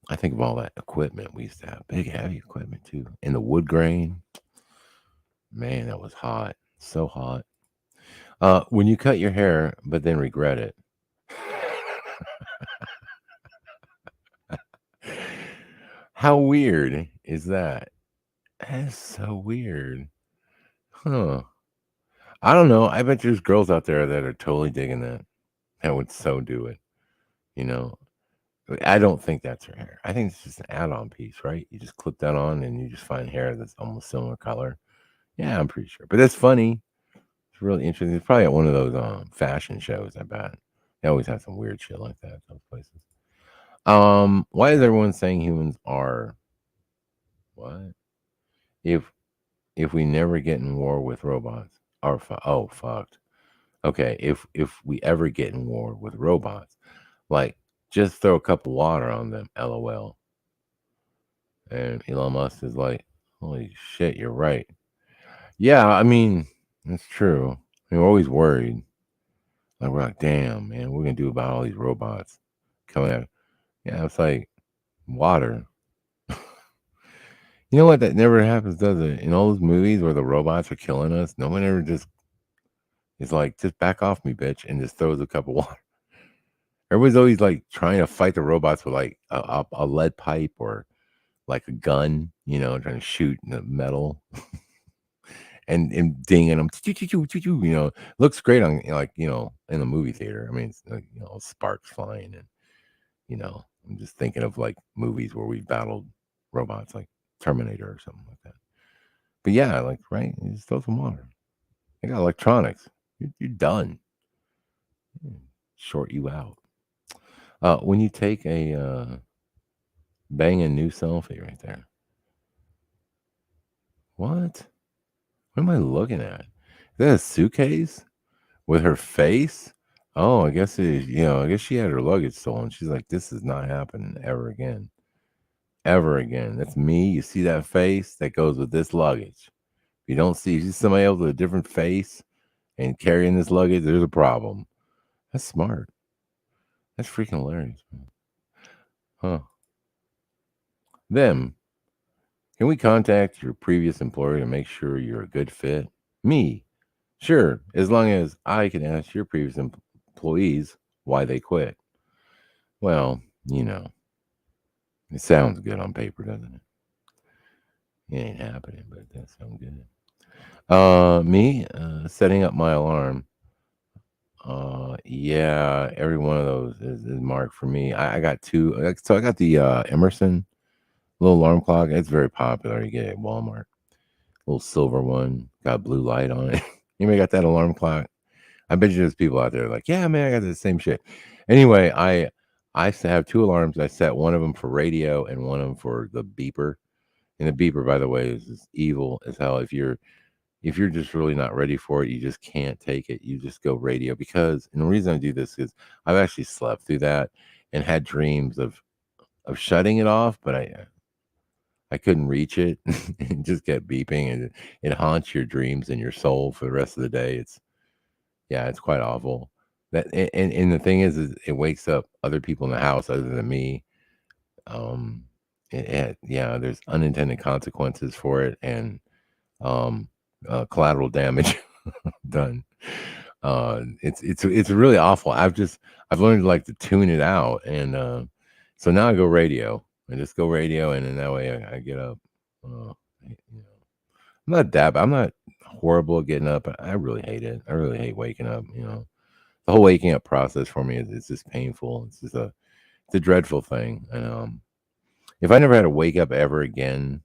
I think of all that equipment we used to have, big heavy equipment too, and the wood grain. Man, that was hot, so hot. When you cut your hair, but then regret it. How weird is that? That's so weird. Huh. I don't know. I bet there's girls out there that are totally digging that. That would so do it. You know, I don't think that's her hair. I think it's just an add-on piece, right? You just clip that on and you just find hair that's almost similar color. Yeah, I'm pretty sure. But that's funny. It's really interesting. It's probably at one of those fashion shows, I bet. They always have some weird shit like that at those places. Why is everyone saying humans are what? If we never get in war with robots, or fucked. Okay, if we ever get in war with robots, like just throw a cup of water on them, LOL. And Elon Musk is like, holy shit, you're right. Yeah, I mean, that's true. I mean, we're always worried. Like we're like, damn, man, what are we gonna do about all these robots coming out? Yeah, it's like water. You know what? That never happens, does it? In all those movies where the robots are killing us, no one ever just is like, just back off me, bitch, and just throws a cup of water. Everybody's always like trying to fight the robots with like a lead pipe or like a gun, trying to shoot the metal and dinging them. Looks great on in the movie theater. I mean, it's like, sparks flying and I'm just thinking of like movies where we battled robots like Terminator or something like that. But yeah, like right, you just throw some water. They got electronics. You're done. Short you out. When you take a banging new selfie right there. What? What am I looking at? Is that a suitcase with her face? Oh, I guess I guess she had her luggage stolen. She's like, this is not happening ever again. Ever again. That's me. You see that face? That goes with this luggage. If you don't see somebody else with a different face and carrying this luggage, there's a problem. That's smart. That's freaking hilarious, man. Huh. Them. Can we contact your previous employer to make sure you're a good fit? Me. Sure, as long as I can ask your previous employees why they quit. Well, it sounds good on paper, doesn't it? It ain't happening, but that sounds good. Me setting up my alarm. Yeah, every one of those is marked for me. I got two. So I got the Emerson little alarm clock. It's very popular. You get it at Walmart. Little silver one, got blue light on it. Anybody got that alarm clock? I bet you there's people out there like, yeah, man, I got the same shit. Anyway, I have two alarms. I set one of them for radio and one of them for the beeper. And the beeper, by the way, is evil as hell. If you're just really not ready for it, you just can't take it. You just go radio because, and the reason I do this is I've actually slept through that and had dreams of shutting it off, but I couldn't reach it. It just kept beeping, and it haunts your dreams and your soul for the rest of the day. It's quite awful. That and the thing is it wakes up other people in the house other than me. Um, yeah, there's unintended consequences for it, and um, collateral damage done. It's really awful. I've learned to like to tune it out, and so now I go radio. I just go radio, and in that way I get up. I'm not horrible at getting up. But I really hate it. I really hate waking up. The whole waking up process for me is just painful. It's a dreadful thing. And if I never had to wake up ever again,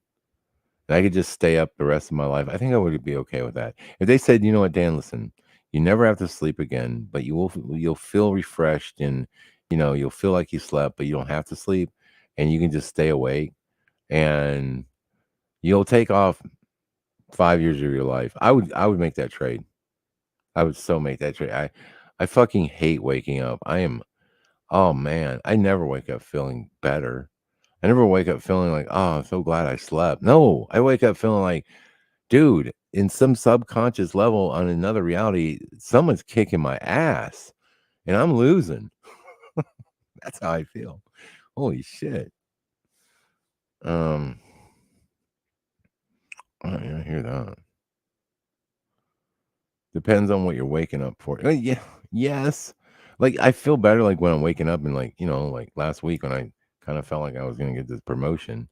and I could just stay up the rest of my life, I think I would be okay with that. If they said, you know what, Dan, listen, you never have to sleep again, but you'll feel refreshed, and you'll feel like you slept, but you don't have to sleep, and you can just stay awake, and you'll take off 5 years of your life. I would make that trade. I would so make that trade. I fucking hate waking up. Oh man, I never wake up feeling better. I never wake up feeling like, oh, I'm so glad I slept. No, I wake up feeling like, dude, in some subconscious level on another reality, someone's kicking my ass and I'm losing. That's how I feel. Holy shit. I hear that. Depends on what you're waking up for. Yeah, yes. Like I feel better like when I'm waking up and like, like last week when I kind of felt like I was gonna get this promotion.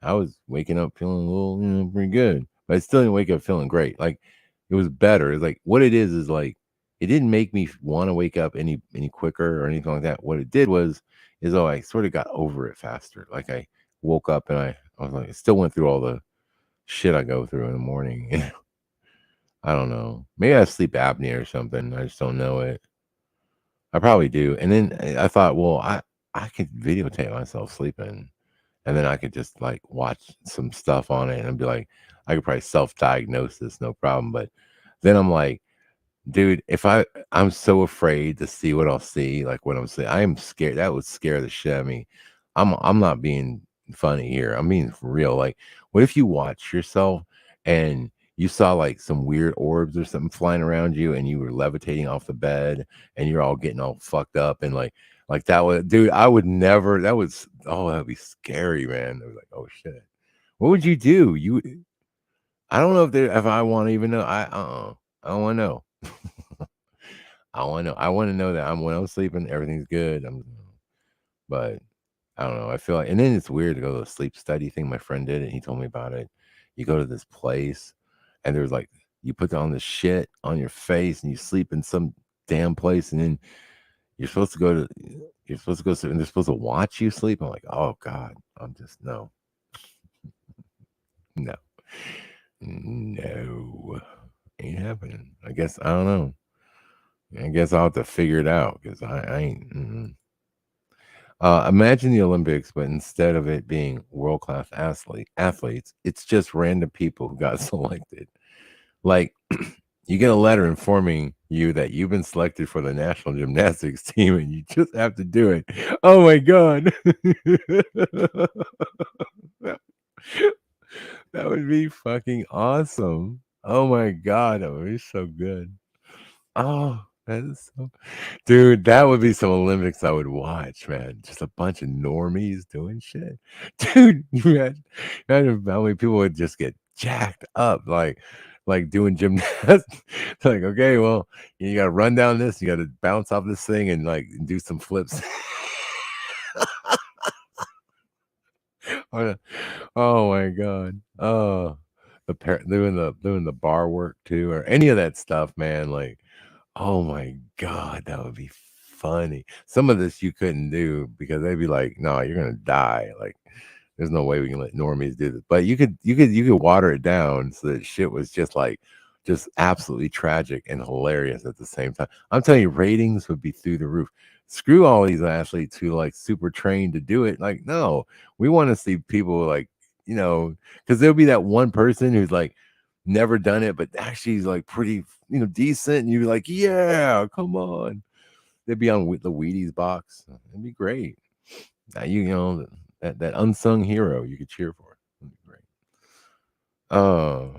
I was waking up feeling a little, pretty good. But I still didn't wake up feeling great. Like it was better. It's like what it is like it didn't make me want to wake up any quicker or anything like that. What it did is I sort of got over it faster. Like I woke up and I was like, I still went through all the shit I go through in the morning. I don't know. Maybe I have sleep apnea or something. I just don't know it. I probably do. And then I thought, well, I could videotape myself sleeping, and then I could just like watch some stuff on it and be like, I could probably self-diagnose this, no problem. But then I'm like, dude, I'm so afraid to see what I'll see, like what I'm seeing. I am scared. That would scare the shit out of me. I'm not being funny here. I'm being for real. Like, what if you watch yourself and you saw like some weird orbs or something flying around you and you were levitating off the bed and you're all getting all fucked up and like that would, dude, I would never, that'd be scary, man. I was like, oh shit. What would you do? I don't know if I want to even know. I don't want to know. I want to know. I want to know that when I'm sleeping, everything's good. But I don't know. I feel like, and then it's weird to go to a sleep study thing. My friend did it. He told me about it. You go to this place, and there's like you put on this shit on your face, and you sleep in some damn place, and then you're supposed to go sleep, and they're supposed to watch you sleep. I'm like, oh god, I'm just no, no, ain't happening. I guess I don't know. I guess I'll have to figure it out because I ain't. Imagine the Olympics, but instead of it being world class athletes, it's just random people who got selected. Like you get a letter informing you that you've been selected for the national gymnastics team, and you just have to do it. Oh my god, that would be fucking awesome. Oh my god, that would be so good. Oh, that is so dude, that would be some Olympics I would watch, man. Just a bunch of normies doing shit. Dude, imagine how many people would just get jacked up. Like, like doing gymnastics. It's like, okay, well, you got to run down this, you got to bounce off this thing, and like do some flips. Oh oh my god. Oh, doing the bar work too, or any of that stuff, man. Like, oh my god, that would be funny. Some of this you couldn't do because they'd be like, "No, you're gonna die." Like, there's no way we can let normies do this. But you could water it down so that shit was just like just absolutely tragic and hilarious at the same time. I'm telling you, ratings would be through the roof. Screw all these athletes who like super trained to do it. Like, no, we want to see people like, because there'll be that one person who's like never done it, but actually is like pretty, decent. And you'd be like, yeah, come on. They'd be on the Wheaties box. It'd be great. Now, that unsung hero you could cheer for. That'd be great. Oh.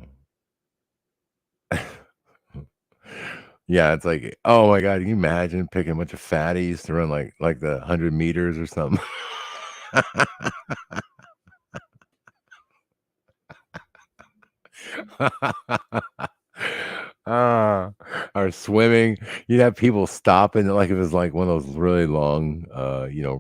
Yeah, it's like, oh my god, can you imagine picking a bunch of fatties to run like the 100 meters or something? Ah, or swimming. You'd have people stopping, like, if it was, like, one of those really long,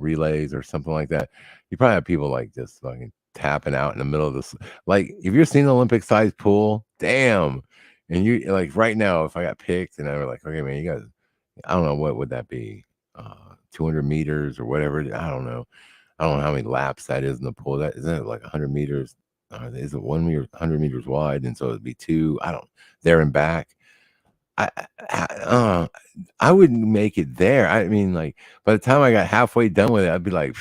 relays or something like that. You probably have people, like, just fucking tapping out in the middle of this like, if you're seeing an Olympic-sized pool, damn, and you like, right now, if I got picked and I were like, "Okay, man, you guys" I don't know, what would that be? 200 meters or whatever, I don't know. I don't know how many laps that is in the pool. That isn't it like 100 meters? Is it 1 meter, 100 meters wide? And so it'd be two. I don't there and back. I wouldn't make it there. I mean, like by the time I got halfway done with it, I'd be like,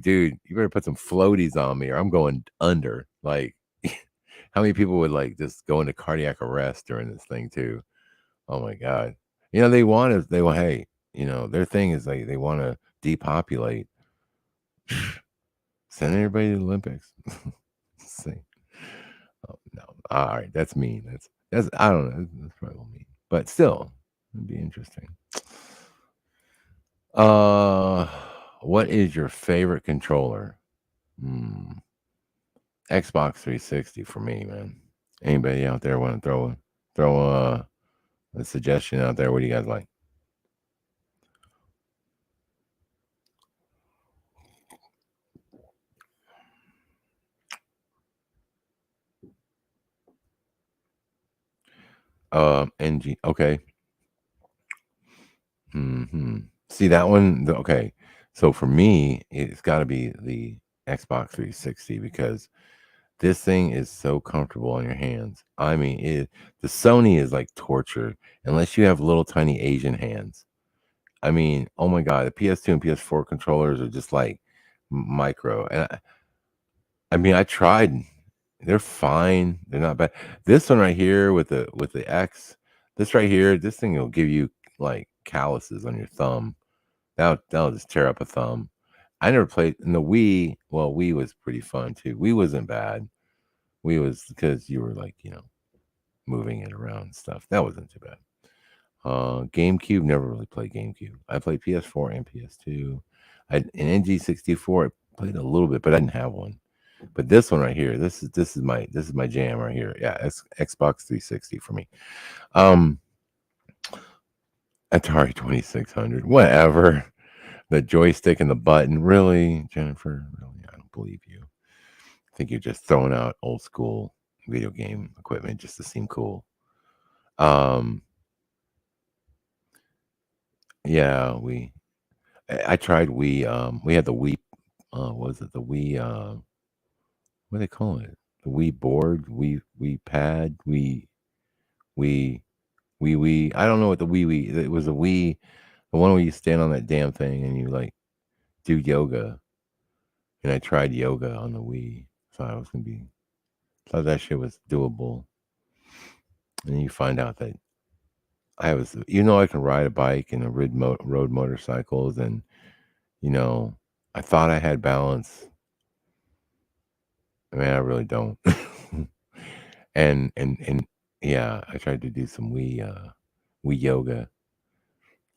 dude, you better put some floaties on me, or I'm going under. Like, how many people would like just go into cardiac arrest during this thing too? Oh my god. Hey, their thing is like they want to depopulate. Send everybody to the Olympics. See. Oh, no. All right, that's mean. That's I don't know. That's probably a little mean, but still, it'd be interesting. Uh, what is your favorite controller? Hmm. Xbox 360 for me, man. Anybody out there want to throw a suggestion out there? What do you guys like? NG. Okay. Hmm. See that one? Okay. So for me, it's got to be the Xbox 360 because this thing is so comfortable on your hands. I mean, the Sony is like torture unless you have little tiny Asian hands. I mean, oh my god, the PS2 and PS4 controllers are just like micro. And I mean, I tried. They're fine. They're not bad. This one right here with the X, this right here, this thing will give you like calluses on your thumb. That'll just tear up a thumb. I never played in the Wii. Well, Wii was pretty fun too. Wii wasn't bad. Wii was because you were like, moving it around and stuff. That wasn't too bad. GameCube, never really played GameCube. I played PS4 and PS2. In NG64, I played a little bit, but I didn't have one. But this one right here, this is my jam right here. Yeah, it's Xbox 360 for me. Um, Atari 2600, whatever. The joystick and the button, really, Jennifer? Really, I don't believe you. I think you're just throwing out old school video game equipment just to seem cool. Um, yeah, I tried Wii. We had the Wii. What was it the Wii? What do they call it? The Wii board, Wii pad, Wii, Wii. I don't know what the Wii. It was a Wii, the one where you stand on that damn thing and you like do yoga. And I tried yoga on the Wii, so I was thought that shit was doable. And then you find out that I can ride a bike and road motorcycles, and you know, I thought I had balance. I mean, I really don't. And yeah, I tried to do some Wii yoga.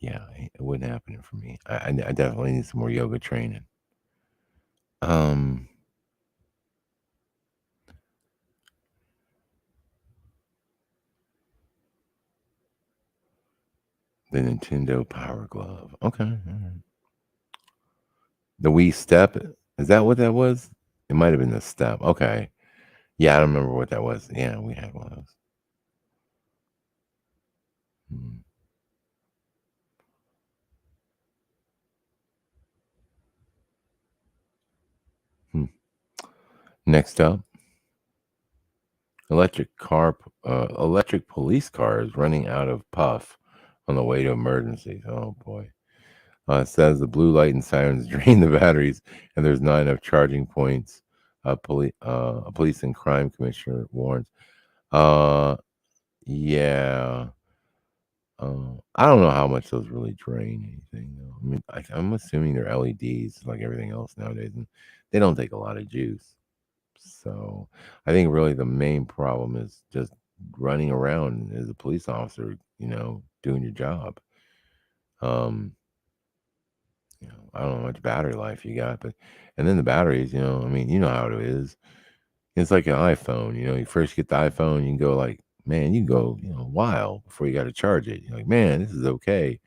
Yeah, it wasn't happening for me. I definitely need some more yoga training. Um, The Nintendo Power Glove. Okay. All right. The Wii Step. Is that what that was? It might have been the Step. Okay. Yeah, I don't remember what that was. Yeah, we had one of those. Hmm. Hmm. Next up, electric police cars running out of puff on the way to emergencies. Oh boy. It says the blue light and sirens drain the batteries, and there's not enough charging points. A police and crime commissioner warns. Uh, yeah. I don't know how much those really drain anything. Though. I mean, I'm assuming they're LEDs like everything else nowadays, and they don't take a lot of juice. So I think really the main problem is just running around as a police officer, doing your job. Um, I don't know how much battery life you got, but and then the batteries, I mean, you know how it is. It's like an iPhone, you first get the iPhone, you can go like, man, you can go, a while before you got to charge it. You're like, man, this is okay.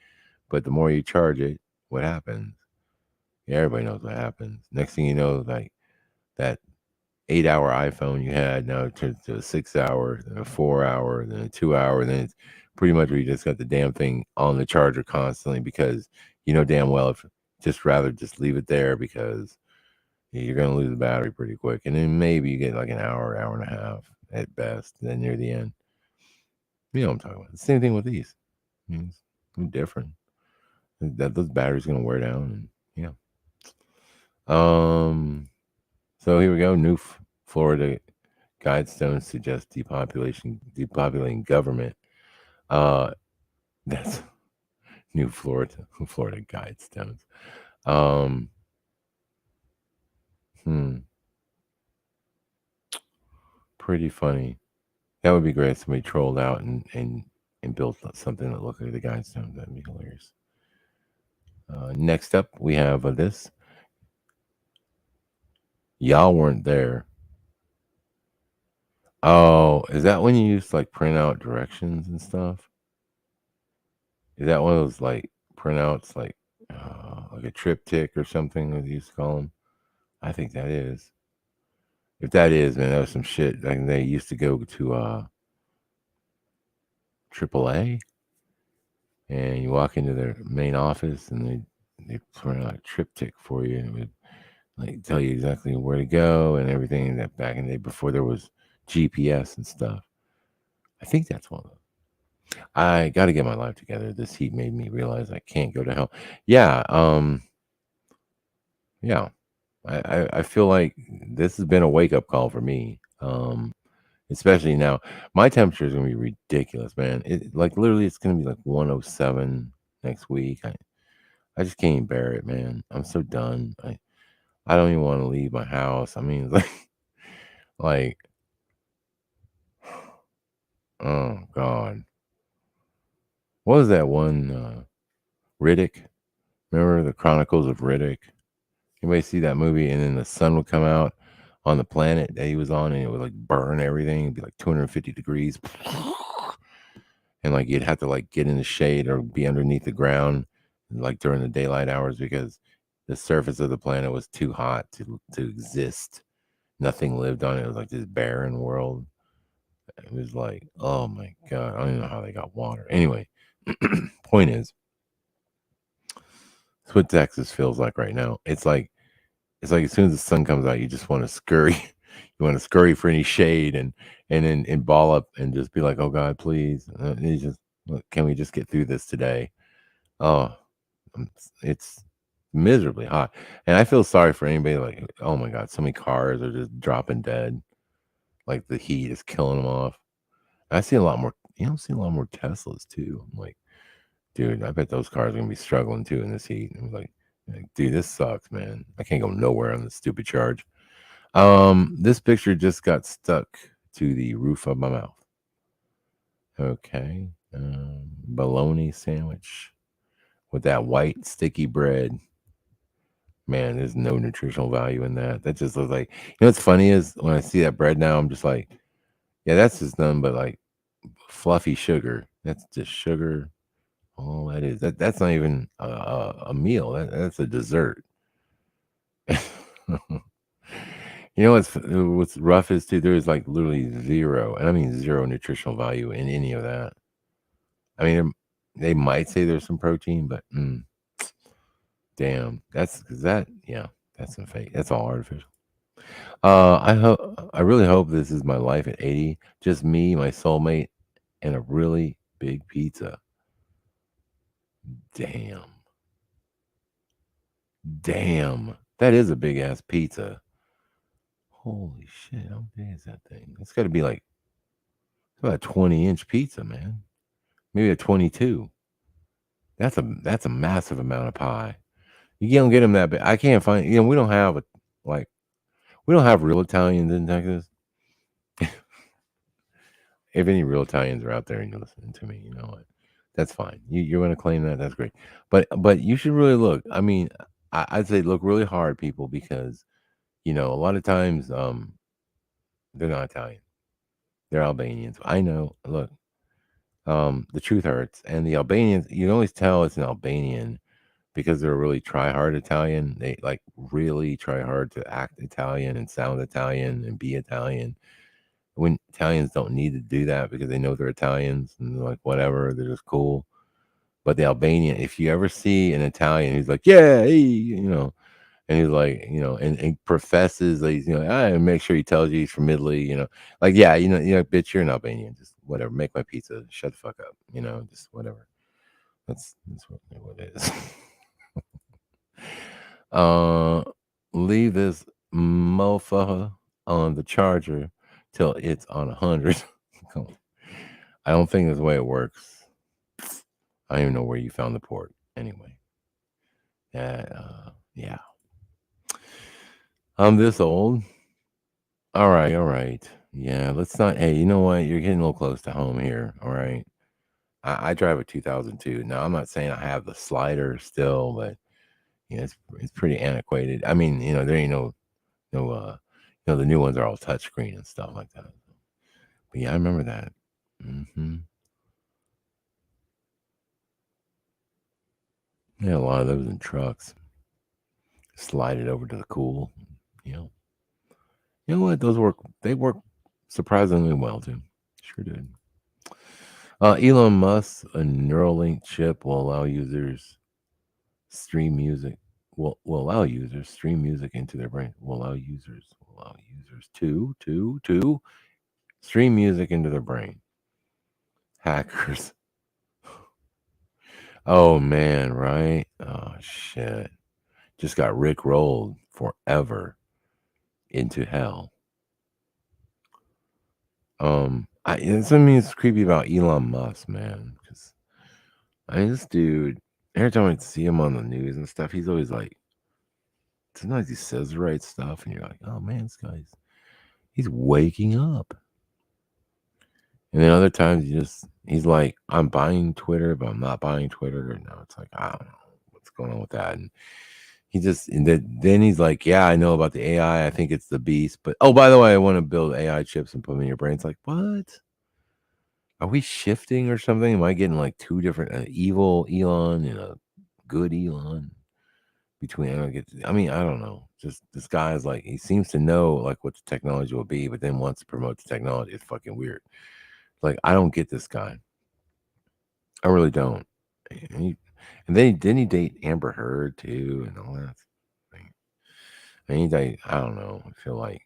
But the more you charge it, what happens? Yeah, everybody knows what happens. Next thing you know, like that 8 hour iPhone you had now it turns to a 6 hour, then a 4 hour, then a 2 hour, then it's pretty much where you just got the damn thing on the charger constantly because you know damn well if just rather just leave it there because you're gonna lose the battery pretty quick. And then maybe you get like an hour, hour and a half at best, then near the end. You know what I'm talking about. The same thing with these. I mean, it's no different. That those batteries gonna wear down and yeah. So here we go. New Florida guidestones suggest depopulating government. Uh, that's new Florida guidestones. Um, hmm, pretty funny. That would be great if somebody trolled out and built something that looked like the guidestones. That'd be hilarious. Next up, we have this. Y'all weren't there. Oh, is that when you used to like print out directions and stuff? Is that one of those like printouts, like a triptych or something that you used to call them? I think that is. If that is, man, that was some shit. Like they used to go to AAA, and you walk into their main office, and they print out a triptych for you, and it would like tell you exactly where to go and everything. That back in the day before there was GPS and stuff. I think that's one of them. I got to get my life together. This heat made me realize I can't go to hell. Yeah, yeah. I feel like this has been a wake up call for me. Especially now, my temperature is gonna be ridiculous, man. It like literally, it's gonna be like 107 next week. I just can't bear it, man. I'm so done. I don't even want to leave my house. I mean, like, oh God, what was that one? Riddick. Remember the Chronicles of Riddick? Anybody see that movie? And then the sun would come out on the planet that he was on, and it would like burn everything. It'd be like 250 degrees, and like you'd have to like get in the shade or be underneath the ground, like during the daylight hours because the surface of the planet was too hot to exist. Nothing lived on it. It was like this barren world. It was like, oh my god, I don't even know how they got water. Anyway, point is, it's what Texas feels like right now. It's like as soon as the sun comes out, you just want to scurry. You want to scurry for any shade and ball up and just be like, "Oh God, please!" And you just look, can we just get through this today? Oh, it's miserably hot, and I feel sorry for anybody. Like, oh my God, so many cars are just dropping dead. Like the heat is killing them off. I see a lot more. I'm seeing a lot more Teslas too. I'm like, dude, I bet those cars are gonna be struggling too in this heat. And I'm like, dude, this sucks, man. I can't go nowhere on this stupid charge. This picture just got stuck to the roof of my mouth. Okay. Bologna sandwich with that white sticky bread. Man, there's no nutritional value in that. That just looks like, what's funny is when I see that bread now, I'm just like, yeah, that's just nothing but like fluffy sugar. That's just sugar All that is. That's not even a meal. That's a dessert. You know what's rough is too. There is like literally zero, and I mean zero nutritional value in any of that. I mean, they might say there's some protein, but damn, yeah, that's some fake. That's all artificial. I really hope this is my life at 80. Just me, my soulmate, and a really big pizza. Damn, damn, that is a big ass pizza. Holy shit, how big is that thing? It's got to be like it's about a 20-inch pizza, man. Maybe a 22. That's a massive amount of pie. You don't get them that big. I can't find. We don't have like we don't have real Italians in Texas. If any real Italians are out there and you're listening to me, you know what? That's fine. You're going to claim that. That's great. But you should really look. I mean, I'd say look really hard, people, because a lot of times they're not Italian. They're Albanians. I know. Look, the truth hurts, and the Albanians. You can always tell it's an Albanian because they're really try hard Italian. They like really try hard to act Italian and sound Italian and be Italian. When Italians don't need to do that because they know they're Italians and they're like whatever, they're just cool. But the Albanian, if you ever see an Italian who's like, yeah, hey, and he's like, and professes that he's, I make sure he tells you he's from Italy, like, yeah, bitch, you're an Albanian, just whatever, make my pizza, shut the fuck up, just whatever. That's what it is. Uh, leave this motherfucker on the charger till it's on 100. Come on. I don't think that's the way it works. I don't even know where you found the port. Anyway, yeah. I'm this old. All right, all right. Yeah, let's not. Hey, you know what? You're getting a little close to home here. All right. I drive a 2002. Now, I'm not saying I have the slider still, but it's pretty antiquated. I mean, there ain't no the new ones are all touchscreen and stuff like that. But yeah, I remember that. Yeah, a lot of those in trucks. Slide it over to the cool. You know, you know what? Those work. They work surprisingly well too. Sure did. Elon Musk, a Neuralink chip will allow users stream music. Will allow users stream music into their brain. Will allow users to stream music into their brain. Hackers. Oh man, right? Oh shit. Just got Rick rolled forever into hell. Something that's creepy about Elon Musk, man. Because this dude, every time I see him on the news and stuff, he's always like, sometimes he says the right stuff, and you're like, oh man, he's waking up. And then other times he's like, I'm buying Twitter, but I'm not buying Twitter. And now it's like, I don't know what's going on with that. And then he's like, yeah, I know about the AI. I think it's the beast. But oh, by the way, I want to build AI chips and put them in your brain. It's like, what? Are we shifting or something? Am I getting like two different evil Elon and a good Elon between? I don't know. Just this guy is like, he seems to know like what the technology will be, but then wants to promote the technology. It's fucking weird. Like, I don't get this guy. I really don't. And then didn't he date Amber Heard too and all that thing? I don't know. I feel like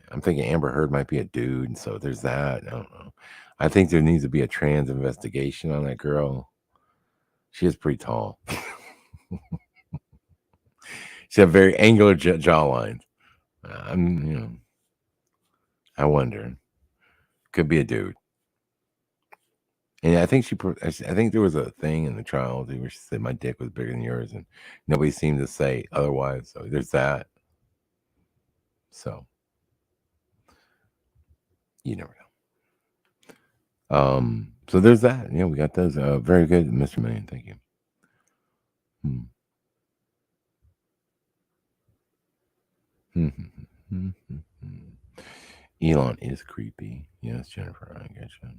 I'm thinking Amber Heard might be a dude, and so there's that. I don't know. I think there needs to be a trans investigation on that girl. She is pretty tall. She has very angular jawline. I wonder. Could be a dude. And I think I think there was a thing in the trial where she said my dick was bigger than yours, and nobody seemed to say otherwise. So there's that. So you never know. So there's that. Yeah, we got those. Very good, Mr. Million. Thank you. Elon is creepy. Yes, Jennifer, I get you.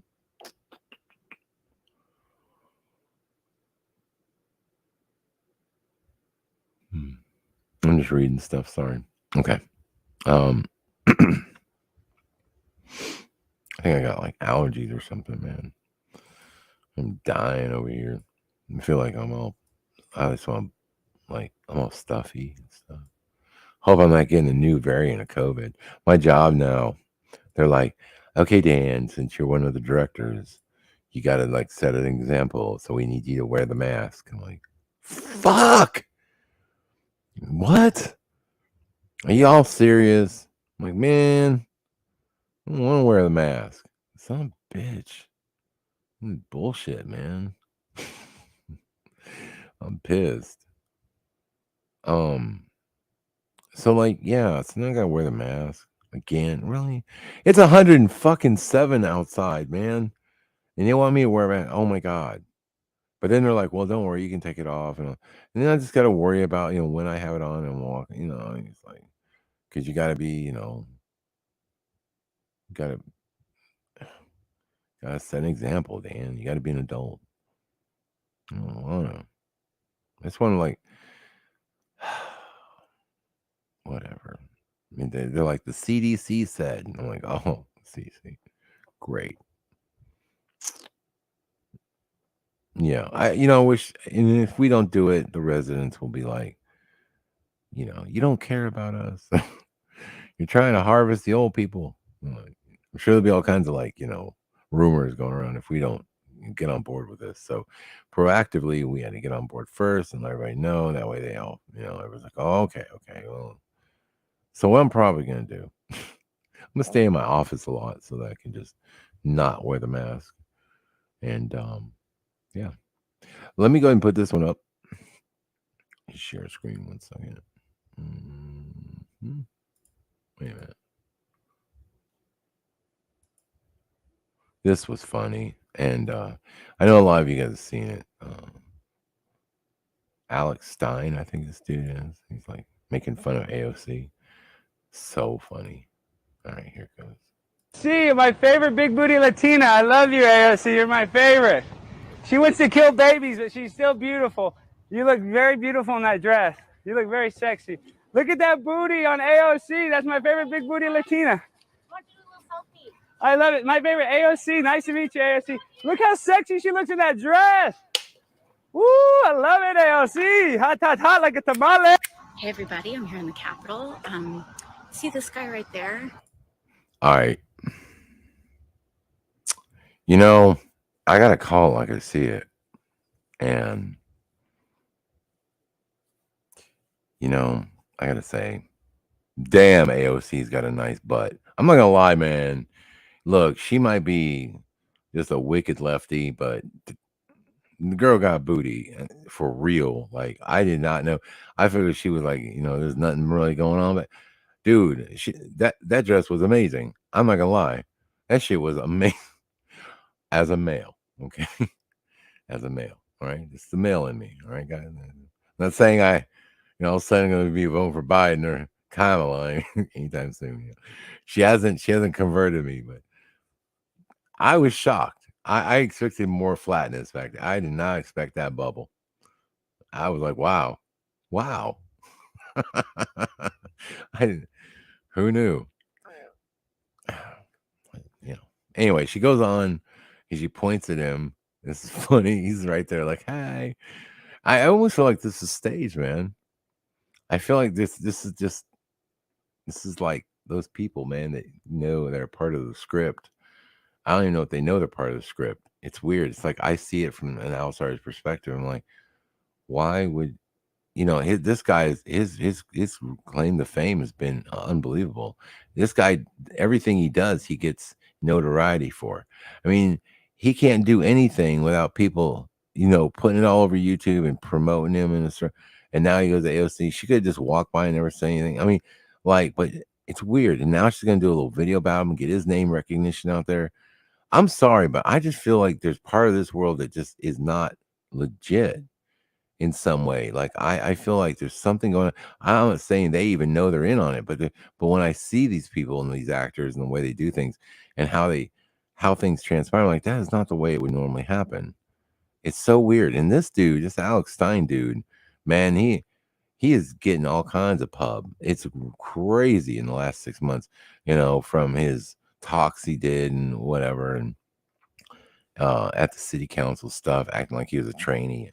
just reading stuff. Sorry. Okay. I think I got like allergies or something, man. I'm dying over here. I feel like I'm all stuffy and stuff. Hope I'm not getting a new variant of COVID. My job now, they're like, okay, Dan, since you're one of the directors, you got to like set an example. So we need you to wear the mask. I'm like, fuck. What? Are you all serious? I'm like, man, I don't want to wear the mask. Son of a bitch. Bullshit, man. I'm pissed. So like, yeah, so now I gotta wear the mask again. Really? It's 107 outside, man. And they want me to wear a mask. Oh my god. But then they're like, well, don't worry, you can take it off. And then I just gotta worry about, when I have it on and walk, it's like, because you gotta be, gotta set an example, Dan. You gotta be an adult. I don't know. I just want to like whatever. I mean, they're like the CDC said. And I'm like, oh, CDC, great. Yeah, I wish, and if we don't do it, the residents will be like, you don't care about us. You're trying to harvest the old people. I'm sure there'll be all kinds of like, rumors going around if we don't get on board with this. So proactively, we had to get on board first and let everybody know. That way they all, everyone's like, oh, okay, well. So what I'm probably going to do, I'm going to stay in my office a lot so that I can just not wear the mask. And yeah. Let me go ahead and put this one up. Share screen 1 second. Wait a minute. This was funny. And I know a lot of you guys have seen it. Alex Stein, I think this dude is. He's like making fun of AOC. So funny. All right, here it goes. See, my favorite big booty Latina. I love you, AOC. You're my favorite. She wants to kill babies, but she's still beautiful. You look very beautiful in that dress. You look very sexy. Look at that booty on AOC. That's my favorite big booty Latina. I love it. My favorite AOC. Nice to meet you, AOC. Look how sexy she looks in that dress. Woo, I love it, AOC. Hot, hot, hot like a tamale. Hey, everybody. I'm here in the Capitol. See this guy right there? All right. I got a call. I could see it. And, I got to say, damn, AOC's got a nice butt. I'm not going to lie, man. Look, she might be just a wicked lefty, but the girl got booty for real. Like, I did not know. I figured she was like, there's nothing really going on. But, dude, that dress was amazing. I'm not going to lie. That shit was amazing. As a male, okay? As a male, all right? It's the male in me, all right, guys? I'm not saying all of a sudden going to be voting for Biden or Kamala anytime soon. She hasn't converted me, but I was shocked. I expected more flatness back there. I did not expect that bubble. I was like, wow. Who knew? Anyway, she goes on and she points at him. This is funny. He's right there, like, hi. I almost feel like this is staged, man. I feel like this is like those people, man, that they're part of the script. I don't even know if they know they're part of the script. It's weird. It's like I see it from an outsider's perspective. I'm like, why would this guy his claim to fame has been unbelievable. This guy, everything he does, he gets notoriety for. I mean, he can't do anything without people, putting it all over YouTube and promoting him and now he goes to AOC. She could just walk by and never say anything. I mean, but it's weird. And now she's gonna do a little video about him and get his name recognition out there. I'm sorry, but I just feel like there's part of this world that just is not legit in some way. Like I feel like there's something going on. I'm not saying they even know they're in on it, but when I see these people and these actors and the way they do things and how things transpire, I'm like, that is not the way it would normally happen. It's so weird. And this dude, this Alex Stein dude, man, he he is getting all kinds of pub. It's crazy in the last 6 months, from his talks he did and whatever, and at the city council stuff, acting like he was a trainee,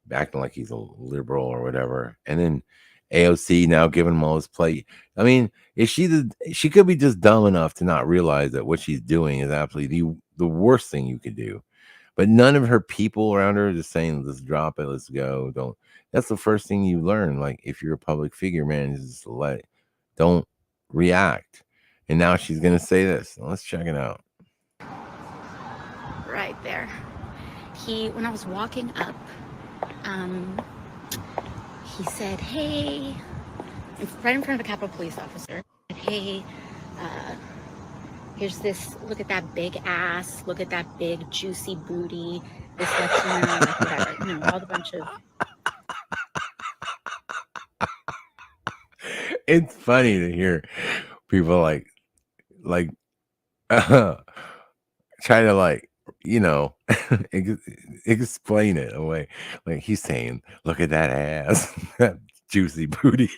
and acting like he's a liberal or whatever. And then AOC now giving him all his plate. I mean, she could be just dumb enough to not realize that what she's doing is absolutely the worst thing you could do. But none of her people around her are just saying, let's drop it, let's go. That's the first thing you learn. Like, if you're a public figure, man, is just don't react. And now she's going to say this. Let's check it out. Right there. When I was walking up, he said, hey, right in front of a Capitol Police officer, hey, here's this, look at that big ass, look at that big juicy booty, this Latino, like whatever, all the bunch of. It's funny to hear people try to explain it away. Like, he's saying, look at that ass, that juicy booty.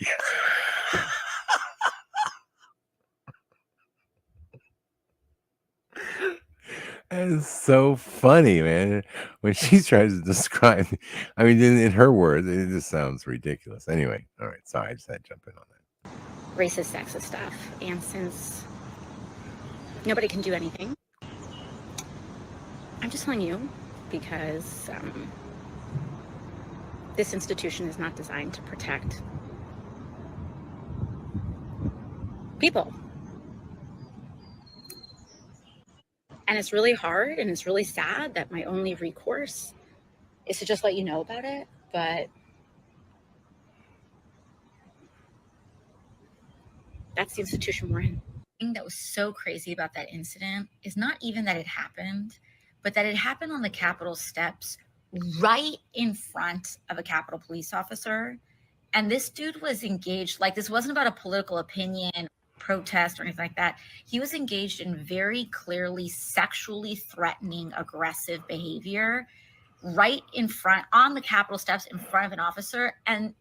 That is so funny, man. When she tries to describe, I mean, in her words, it just sounds ridiculous. Anyway, all right, sorry, I just had to jump in on that. Racist, sexist stuff. And since nobody can do anything, I'm just telling you because this institution is not designed to protect people. And it's really hard and it's really sad that my only recourse is to just let you know about it. But that's the institution we're in. The thing that was so crazy about that incident is not even that it happened, but that it happened on the Capitol steps right in front of a Capitol police officer. And this dude was engaged, like, this wasn't about a political opinion, protest, or anything like that. He was engaged in very clearly sexually threatening, aggressive behavior right in front, on the Capitol steps in front of an officer. And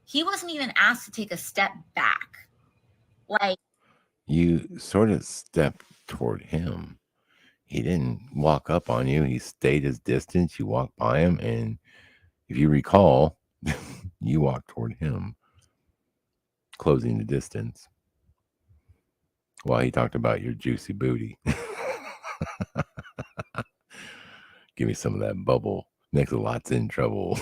he wasn't even asked to take a step back. Like, you sort of stepped toward him. He didn't walk up on you. He stayed his distance. You walked by him, and if you recall, you walked toward him, closing the distance, while he talked about your juicy booty. Give me some of that bubble. Next, a lot's in trouble.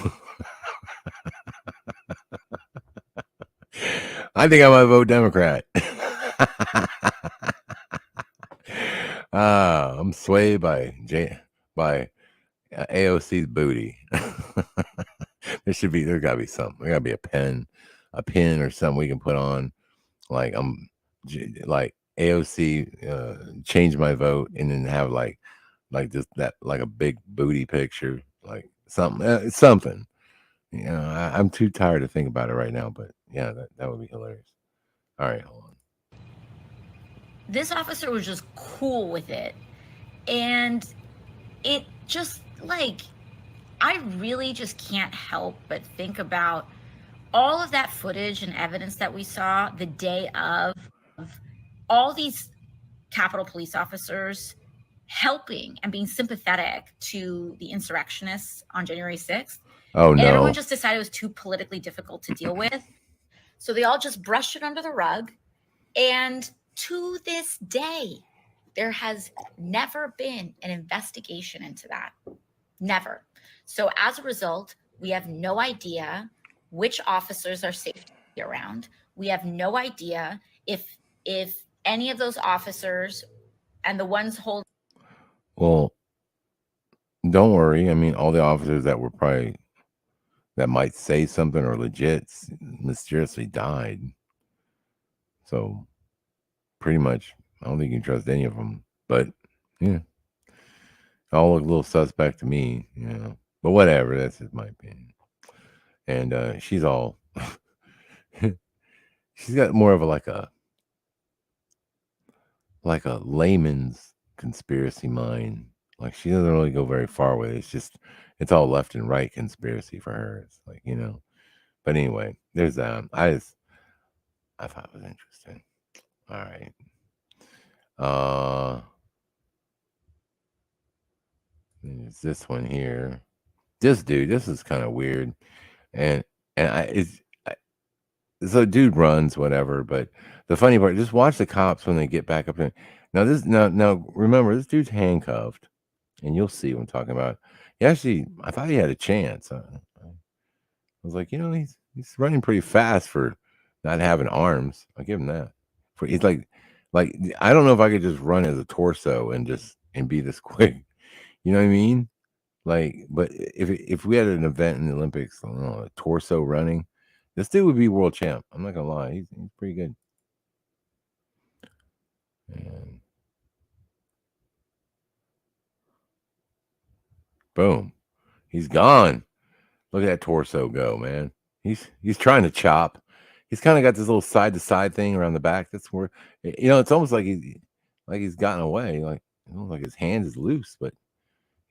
I think I might vote Democrat. I'm swayed by AOC's booty. There gotta be something. There gotta be a pin or something we can put on. Like, AOC, change my vote, and then have like just that, like a big booty picture, like something. Something. I'm too tired to think about it right now, but yeah, that would be hilarious. All right, hold on. This officer was just cool with it. And it just, like, I really just can't help but think about all of that footage and evidence that we saw the day of all these Capitol police officers helping and being sympathetic to the insurrectionists on January 6th. Oh, no. And everyone just decided it was too politically difficult to deal with. So they all just brushed it under the rug. And to this day, there has never been an investigation into that. Never. So as a result, we have no idea which officers are safe to be around. We have no idea if any of those officers and the ones holding. Well, don't worry. I mean, all the officers that might say something or legit mysteriously died. So pretty much, I don't think you can trust any of them. But yeah, all look a little suspect to me, But whatever, that's just my opinion. And she's all, she's got more of a layman's conspiracy mind. Like, she doesn't really go very far with it. It's all left and right conspiracy for her. It's like, But anyway, there's that. I thought it was interesting. All right. There's this one here. This dude, this is kind of weird. And so dude runs, whatever, but the funny part, just watch the cops when they get back up there. Now remember, this dude's handcuffed, and you'll see what I'm talking about. I thought he had a chance. I was like, he's running pretty fast for not having arms. I'll give him that. He's like I don't know if I could just run as a torso and be this quick. You know what I mean? Like, but if we had an event in the Olympics, I don't know, a torso running, this dude would be world champ. I'm not gonna lie, he's pretty good. And boom, he's gone. Look at that torso go, man. He's trying to chop. He's kind of got this little side to side thing around the back. That's where it's almost like he's gotten away. Like his hand is loose, but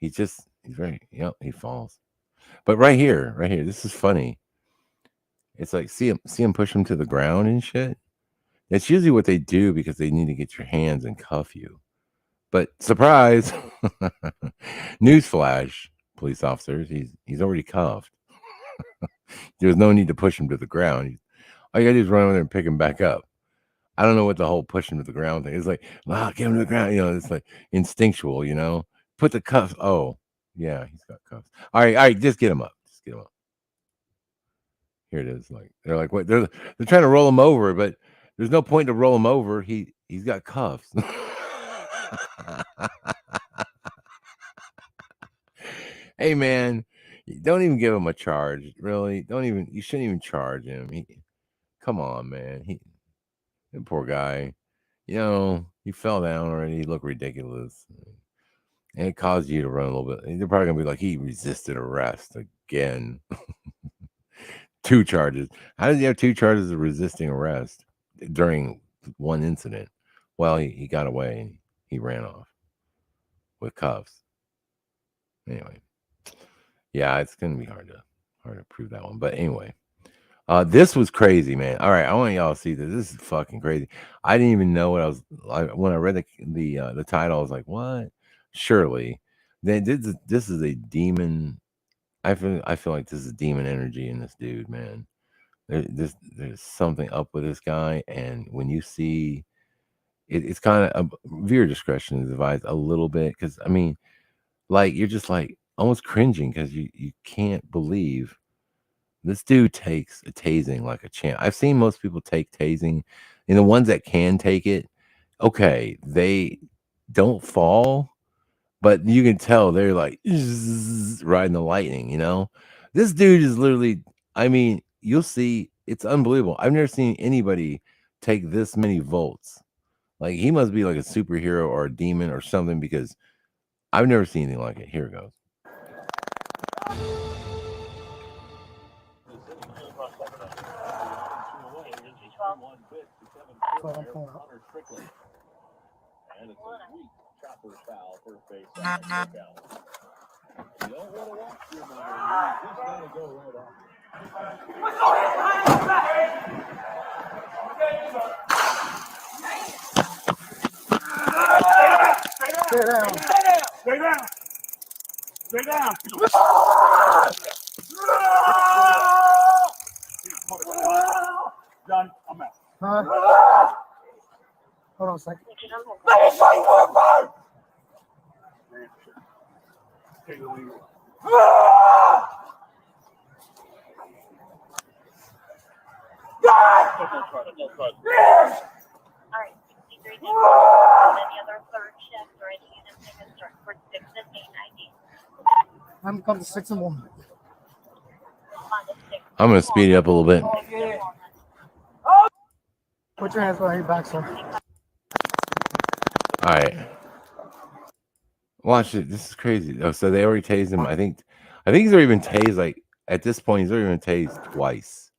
he's very he falls. But right here, this is funny. It's like see him push him to the ground and shit. It's usually what they do because they need to get your hands and cuff you. But surprise, newsflash, police officers, he's already cuffed. There's no need to push him to the ground. All you gotta do is run over there and pick him back up. I don't know what the whole push him to the ground thing is like. Get him to the ground. It's like instinctual. Put the cuffs. Oh, yeah, he's got cuffs. All right, just get him up. Here it is. Like they're like, what? They're trying to roll him over, but there's no point to roll him over. He's got cuffs. Hey man, don't even give him a charge. Really, you shouldn't even charge him. Come on, man. The poor guy. He fell down already. He looked ridiculous. And it caused you to run a little bit. They're probably gonna be like, he resisted arrest again. 2 charges. How does he have 2 charges of resisting arrest during one incident? Well, he got away and he ran off with cuffs. Anyway, yeah, it's gonna be hard to prove that one. But anyway, this was crazy, man. All right, I want y'all to see this. This is fucking crazy. I didn't even know what I was like when I read the title. I was like, what? Surely, this is a demon. I feel like this is demon energy in this dude, man. There's something up with this guy, and when you see it's kind of viewer discretion is advised a little bit, because I mean, like you're just like almost cringing because you can't believe this dude takes a tasing like a champ. I've seen most people take tasing, and the ones that can take it, okay, they don't fall. But you can tell they're like riding the lightning, This dude is literally, I mean, you'll see, it's unbelievable. I've never seen anybody take this many volts. Like, he must be like a superhero or a demon or something, because I've never seen anything like it. Here it goes. Chopper's foul, first base. You don't want to watch your mind. You just want to go right off. Stay down. Stay down. Stay down. John, I'm out. Huh? Hold on a second. Take the lead. All right, 63 any other third shift or any units they can start for 6 and 8 ID. I'm coming to 6 and 1. I'm gonna speed it up a little bit. Put your hands behind your back, sir. All right, watch it. This is crazy. Oh, so they already tased him. I think he's already been tased. Like at this point, he's already been tased twice.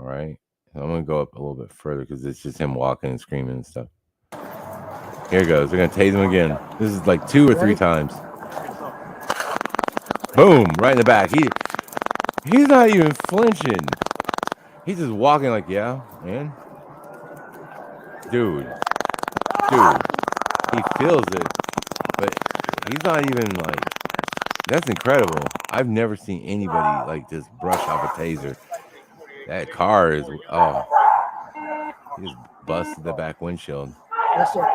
All right, so I'm gonna go up a little bit further because it's just him walking and screaming and stuff. Here it goes. They're gonna tase him again. This is like 2 or 3 times. Boom! Right in the back. He's not even flinching. He's just walking like, yeah, man. Dude. He feels it, but he's not even like, that's incredible. I've never seen anybody like just brush off a taser. That car is, oh, he just busted the back windshield. Yes, sir.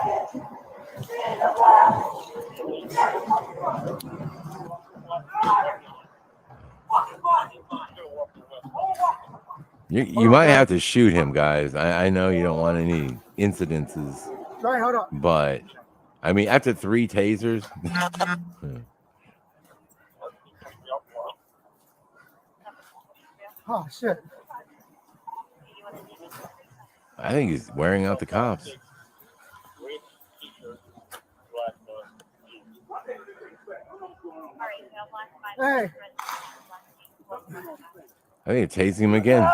You might have to shoot him, guys. I know you don't want any incidences, Sorry, hold on. but I mean, after 3 tasers, Oh, shit. I think he's wearing out the cops. Hey. I think they're tasing him again.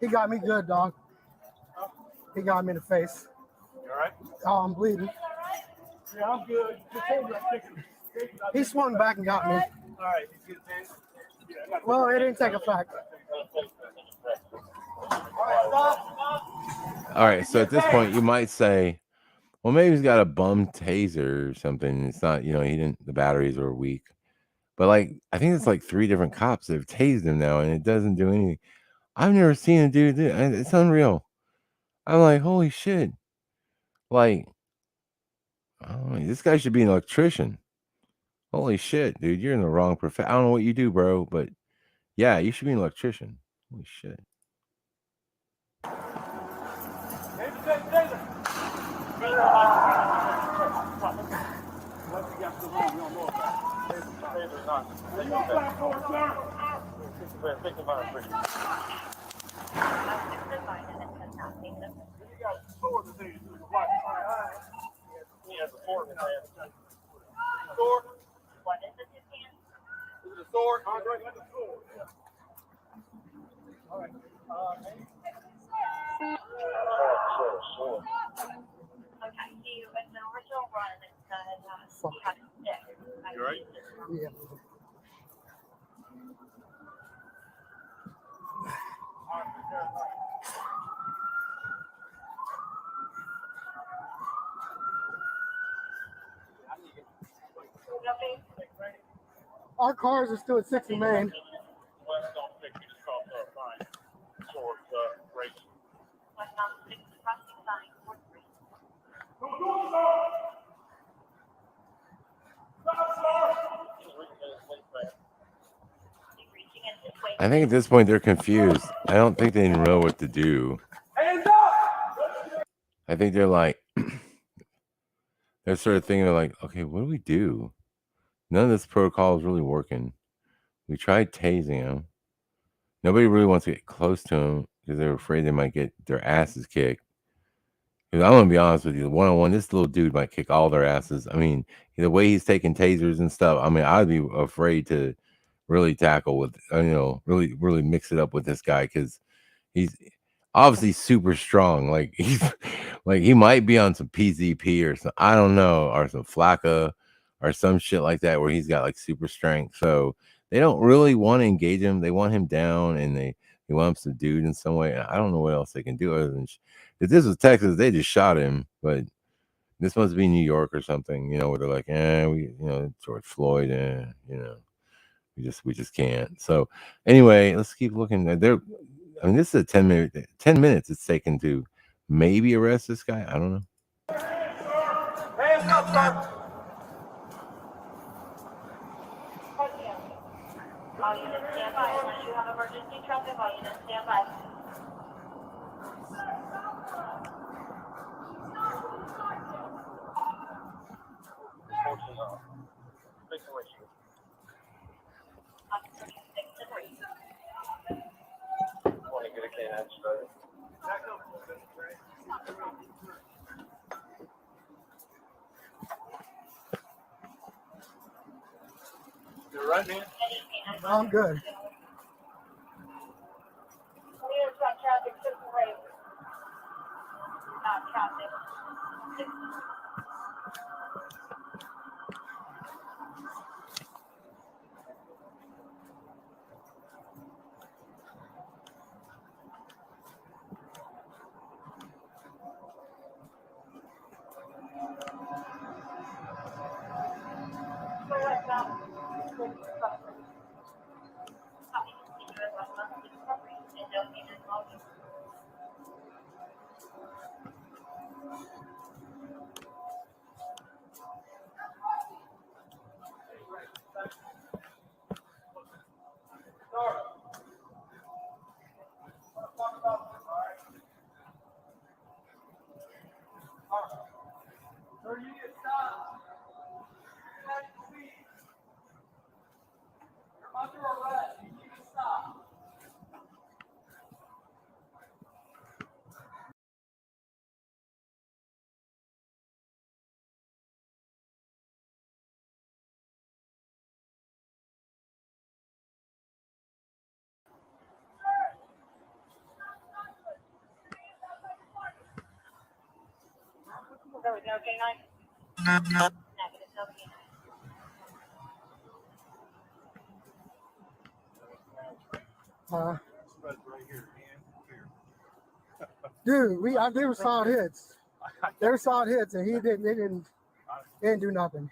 He got me good, dog. He got me in the face. You all right? Oh, I'm bleeding. Yeah, I'm good. He swung back and got me. All right, he's good. Well, it didn't take effect. All right, so at this point, you might say, well, maybe he's got a bum taser or something. It's not, the batteries are weak. But like, I think it's like 3 different cops that have tased him now, and it doesn't do anything. I've never seen a dude do it. It's unreal. I'm like, holy shit. Like, I don't know, this guy should be an electrician. Holy shit, dude, you're in the wrong profession. I don't know what you do, bro, but yeah, you should be an electrician. Holy shit. He has a sword in his hand. Sword? What is it, his hand? Is it a sword? Andre, that's a sword. All right. Okay, you in the original run, it said he had a stick. You all right? Yeah. Our cars are still at 6 and Main. Well, don't think you just call the fine. Sword, race. West on 6 crossing sign, 43. He's reaching in his way. I think at this point they're confused. I don't think they know what to do. I think they're like, they're sort of thinking like, okay, what do we do? None of this protocol is really working. We tried tasing him. Nobody really wants to get close to him because they're afraid they might get their asses kicked. Because I'm going to be honest with you, one-on-one, this little dude might kick all their asses. I mean, the way he's taking tasers and stuff, I mean, I'd be afraid to really tackle with, really mix it up with this guy because he's obviously super strong. Like he might be on some PZP or some, I don't know, or some Flakka or some shit like that where he's got like super strength. So they don't really want to engage him. They want him down and they want him subdued in some way. I don't know what else they can do other than if this was Texas, they just shot him. But this must be New York or something, where they're like, George Floyd, we just can't. So anyway, let's keep looking. This is a 10 minutes it's taken to maybe arrest this guy. I don't know. Hands up, sir. All units stand by. Unless you have emergency traffic, all units stand by. Officer 6 to 3. Want to get a canine started? You all right, man? I'm good. Clear from traffic 6 to 3. Traffic 6 to 3. There was no K9? Negative, no K9. Dude, they were solid hits. They were solid hits, and they didn't do nothing.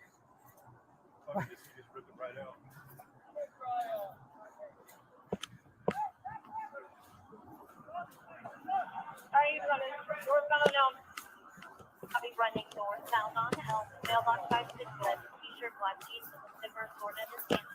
Northbound on Elm. I'll be running northbound on Elm. Mailbox 560, t-shirt, black jeans, with a zipper, sword in his hand.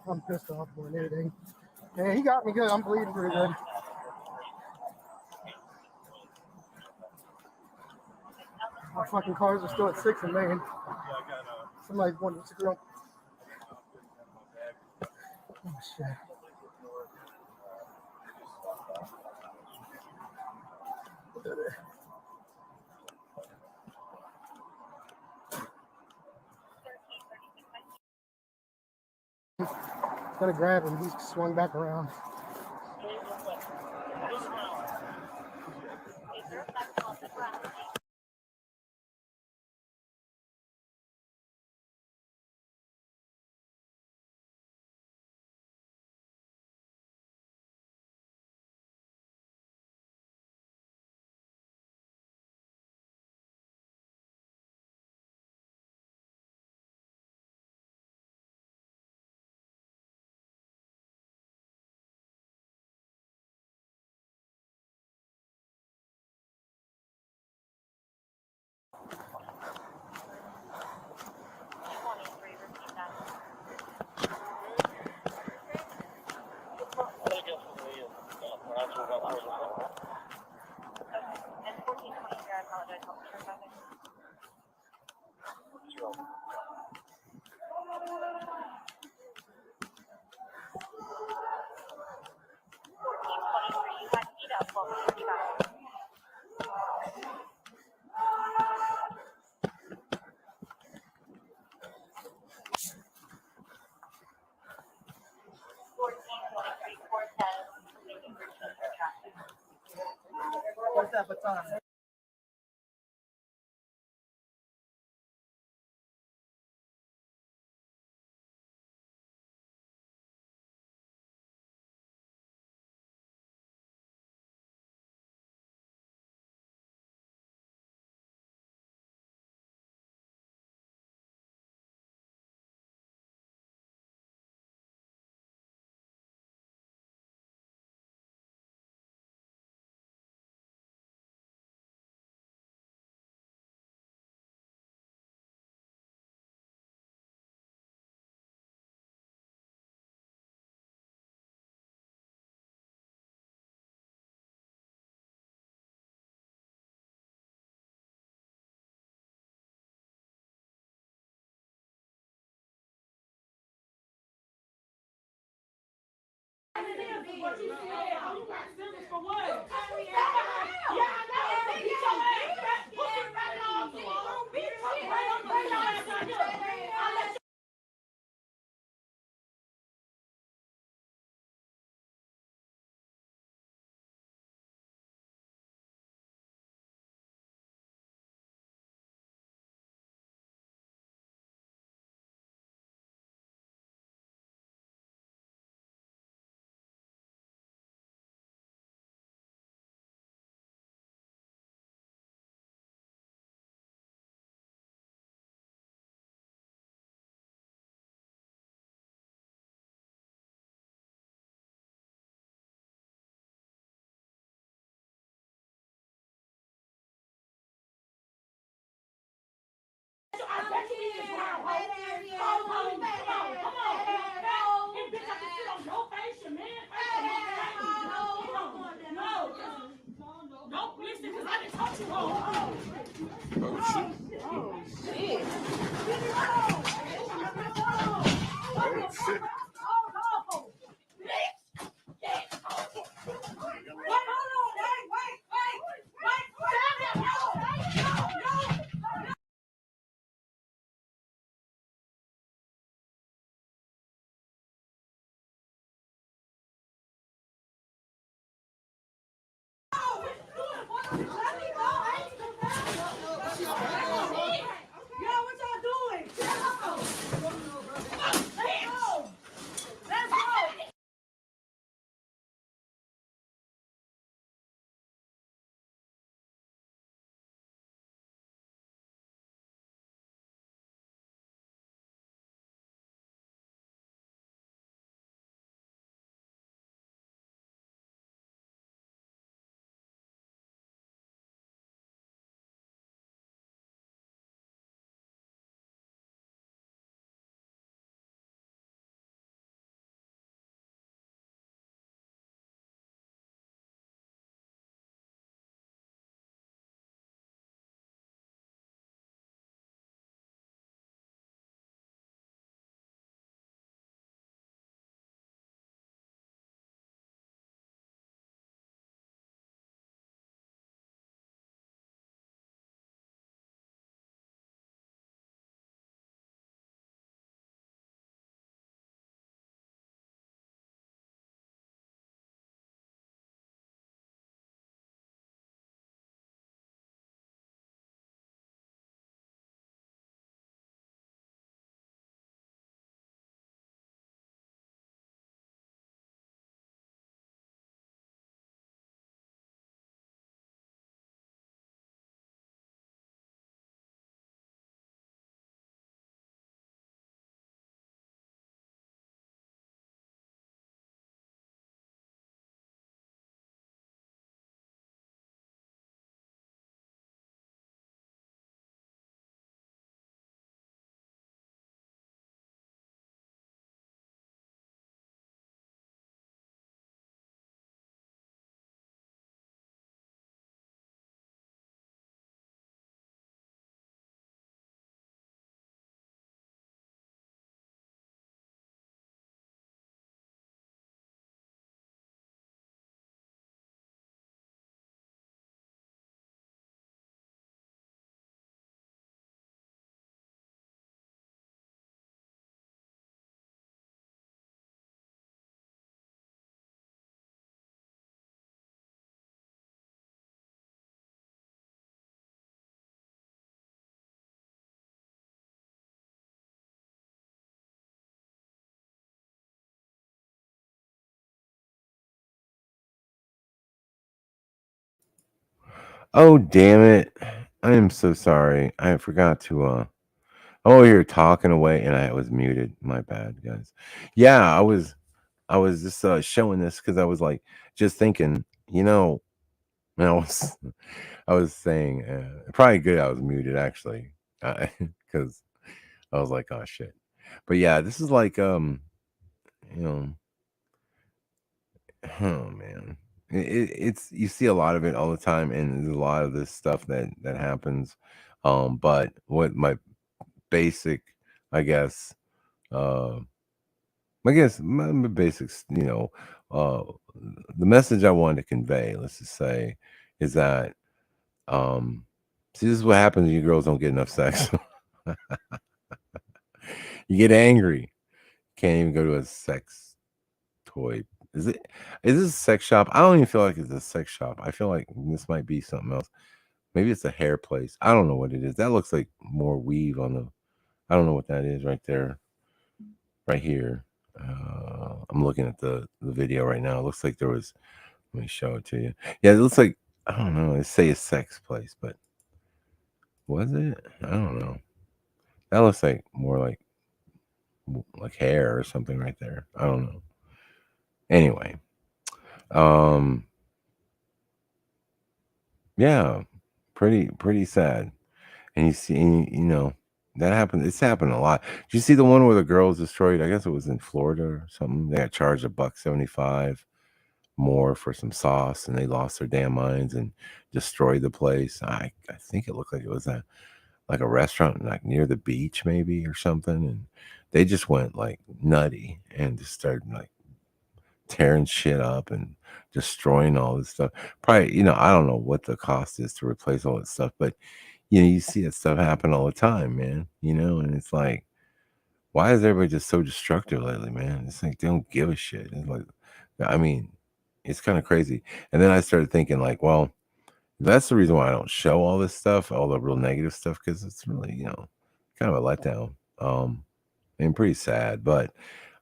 I'm pissed off more than anything. Yeah, he got me good. I'm bleeding pretty good. My fucking cars are still at 6 in Maine. Somebody's wanting to go. Oh shit. Gonna grab him. He swung back around. What's that baton? Oh, damn it. I am so sorry. I forgot to oh, you're talking away and I was muted. My bad, guys. Yeah, I was just showing this because I was like just thinking, and I was saying probably good I was muted actually. Because I was like, oh shit. But yeah, this is like you know, oh man. It's you see a lot of it all the time and there's a lot of this stuff that happens. But what my basic, I guess, uh, my basics, uh, the message I wanted to convey, let's just say, is that see, this is what happens when you girls don't get enough sex. You get angry. Can't even go to a sex toy. Is this a sex shop? I don't even feel like it's a sex shop. I feel like this might be something else. Maybe it's a hair place. I don't know what it is. That looks like more weave on the. I don't know what that is right there, right here. I'm looking at the video right now. It looks like there was. Let me show it to you. Yeah, it looks like, I don't know. They say a sex place, but was it? I don't know. That looks like more like hair or something right there. I don't know. Anyway, yeah, pretty sad. And you see, you know, that happened. It's happened a lot. Did you see the one where the girl was destroyed? I guess it was in Florida or something. They got charged $1.75 more for some sauce, and they lost their damn minds and destroyed the place. I think it looked like it was like a restaurant like near the beach maybe or something, and they just went like nutty and just started like tearing shit up and destroying all this stuff. Probably, you know, I don't know what the cost is to replace all that stuff, but you know, you see that stuff happen all the time, man. You know, and it's like, why is everybody just so destructive lately, man? It's like they don't give a shit. It's like, I mean, it's kind of crazy. And then I started thinking, like, well, that's the reason why I don't show all this stuff, all the real negative stuff, because it's really, you know, kind of a letdown. And pretty sad. But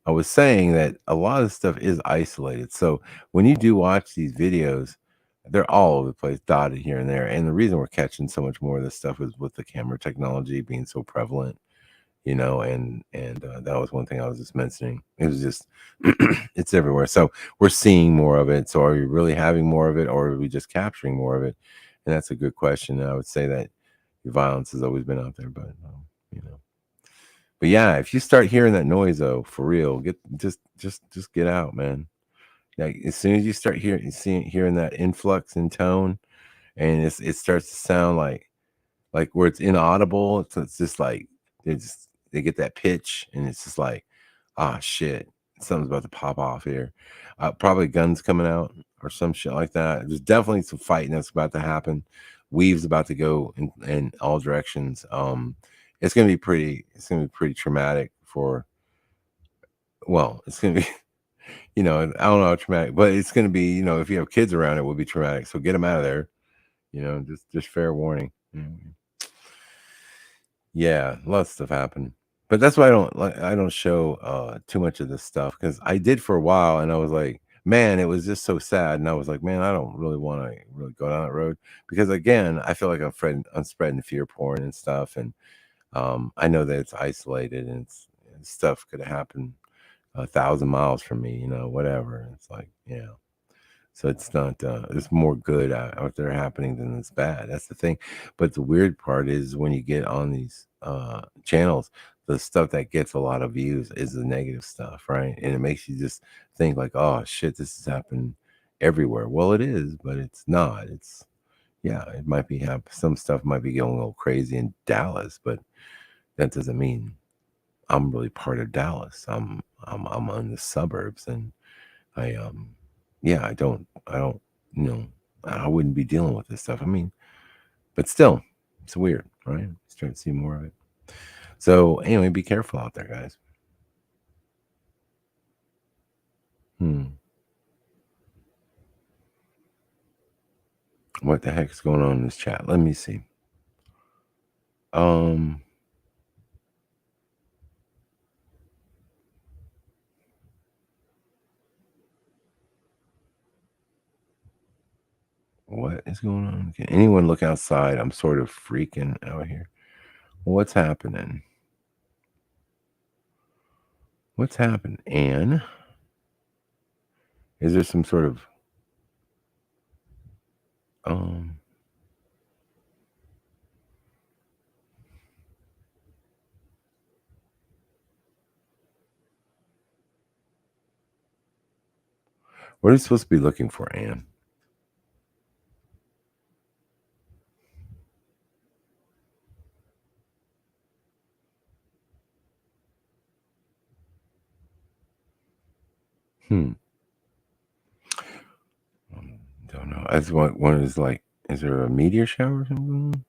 I was saying that a lot of stuff is isolated. So when you do watch these videos, they're all over the place, dotted here and there. And the reason we're catching so much more of this stuff is with the camera technology being so prevalent, you know, and that was one thing I was just mentioning. It was just it's everywhere. So we're seeing more of it. So are we really having more of it, or are we just capturing more of it? And that's a good question. And I would say that violence has always been out there, but you know. But yeah, if you start hearing that noise, though, for real, get just get out, man. Like as soon as you start hearing that influx in tone, and it starts to sound like where it's inaudible, it's just like they get that pitch, and it's just like, ah, shit, something's about to pop off here. Probably guns coming out or some shit like that. There's definitely some fighting that's about to happen. Weave's about to go in all directions. It's gonna be pretty traumatic for. Well, it's gonna be. You know, I don't know how traumatic, but it's gonna be. You know, if you have kids around, it will be traumatic. So get them out of there. You know, just fair warning. Yeah, a lot of stuff happened. But that's why I don't show too much of this stuff, because I did for a while and I was like, man, it was just so sad. And I was like, man, I don't really want to really go down that road, because again, I feel like I'm spreading fear porn and stuff. And I know that it's isolated, and stuff could happen 1,000 miles from me, you know, whatever. It's like, yeah. So it's not, there's more good out there happening than it's bad. That's the thing. But the weird part is when you get on these channels, the stuff that gets a lot of views is the negative stuff, right? And it makes you just think like, oh shit, this is happening everywhere. Well, it is, but it's not. Yeah, it might be some stuff might be going a little crazy in Dallas, but that doesn't mean I'm really part of Dallas. I'm on the suburbs, and I yeah, I don't, you know, I wouldn't be dealing with this stuff. I mean, but still, it's weird, right? Start to see more of it. So anyway, be careful out there, guys. What the heck is going on in this chat? Let me see. What is going on? Can anyone look outside? I'm sort of freaking out here. What's happening? What's happened? Anne? Is there some sort of what are you supposed to be looking for, Anne? That's what one is like. Is there a meteor shower or something?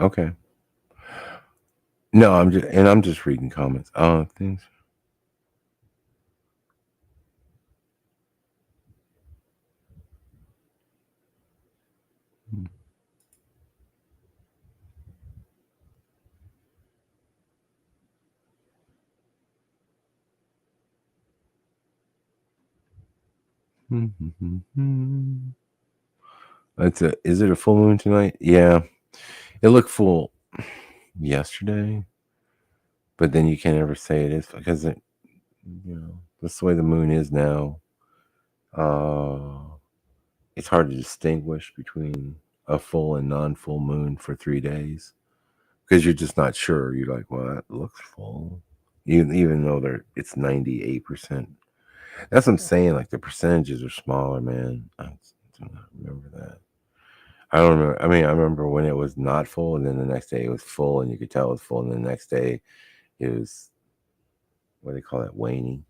Okay. No, I'm just reading comments. Things. Is it a full moon tonight? Yeah. It looked full yesterday, but then you can't ever say it is because that's the way the moon is now. It's hard to distinguish between a full and non-full moon for 3 days because you're just not sure. You're like, well, that looks full, even though it's 98%. That's what I'm saying. Like the percentages are smaller, man. I do not remember that. I don't remember. I mean, I remember when it was not full, and then the next day it was full, and you could tell it was full, and the next day it was, what do they call that, waning.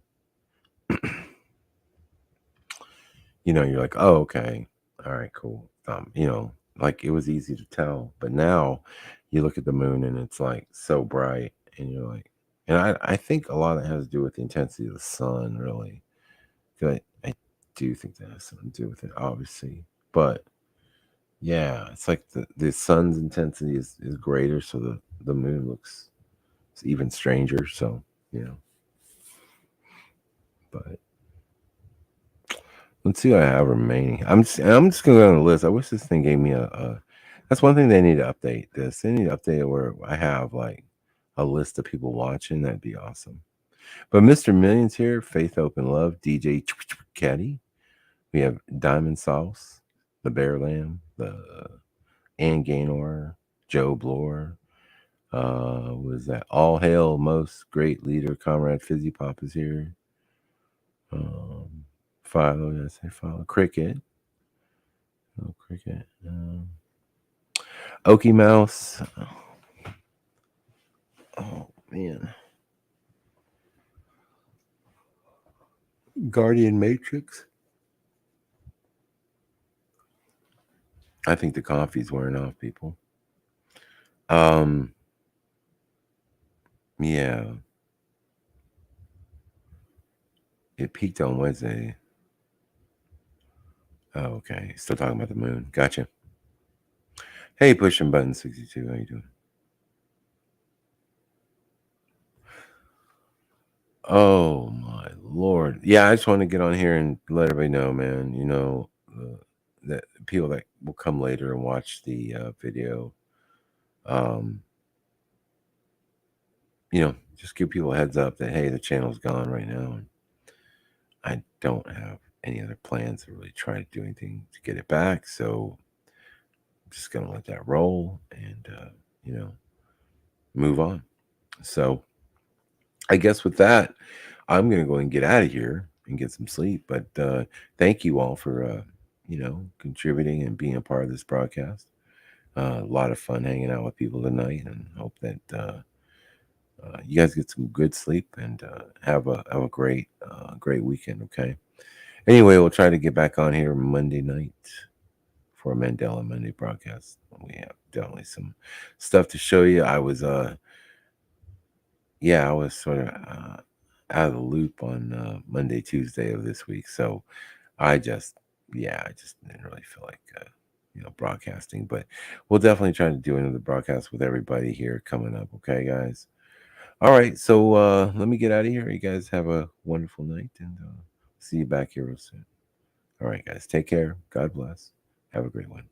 You're like, oh, okay, all right, cool. Like it was easy to tell, but now you look at the moon and it's like so bright, and you're like, and I think a lot of it has to do with the intensity of the sun, really. I do think that has something to do with it, obviously, but yeah, it's like the sun's intensity is greater, so the moon looks even stranger. So but let's see what I have remaining. I'm just gonna go on the list. I wish this thing gave me a that's one thing they need to update. They need to update it where I have like a list of people watching. That'd be awesome. But Mr. Millions here, Faith Open Love, DJ Caddy. We have Diamond Sauce, the Bear Lamb, the Ann Gaynor, Joe Bloor. Was that All Hail Most Great Leader, Comrade Fizzy Pop is here. Philo, did I say Philo? Cricket. Oh, Cricket. Okie Mouse. Oh, man. Guardian Matrix. I think the coffee's wearing off, people. Yeah. It peaked on Wednesday. Oh, okay. Still talking about the moon. Gotcha. Hey, pushing button 62. How you doing? Oh my Lord. Yeah, I just want to get on here and let everybody know, man, that people that will come later and watch the video, just give people a heads up that, hey, the channel's gone right now. And I don't have any other plans to really try to do anything to get it back. So I'm just going to let that roll and, move on. So I guess with that, I'm going to go and get out of here and get some sleep. But thank you all for, contributing and being a part of this broadcast. A lot of fun hanging out with people tonight, and hope that you guys get some good sleep and have a great weekend. Okay. Anyway, we'll try to get back on here Monday night for a Mandela Monday broadcast. We have definitely some stuff to show you. I was sort of out of the loop on Monday, Tuesday of this week. So I just didn't really feel like, broadcasting, but we'll definitely try to do another broadcast with everybody here coming up. Okay, guys. All right. So let me get out of here. You guys have a wonderful night, and see you back here real soon. All right, guys. Take care. God bless. Have a great one.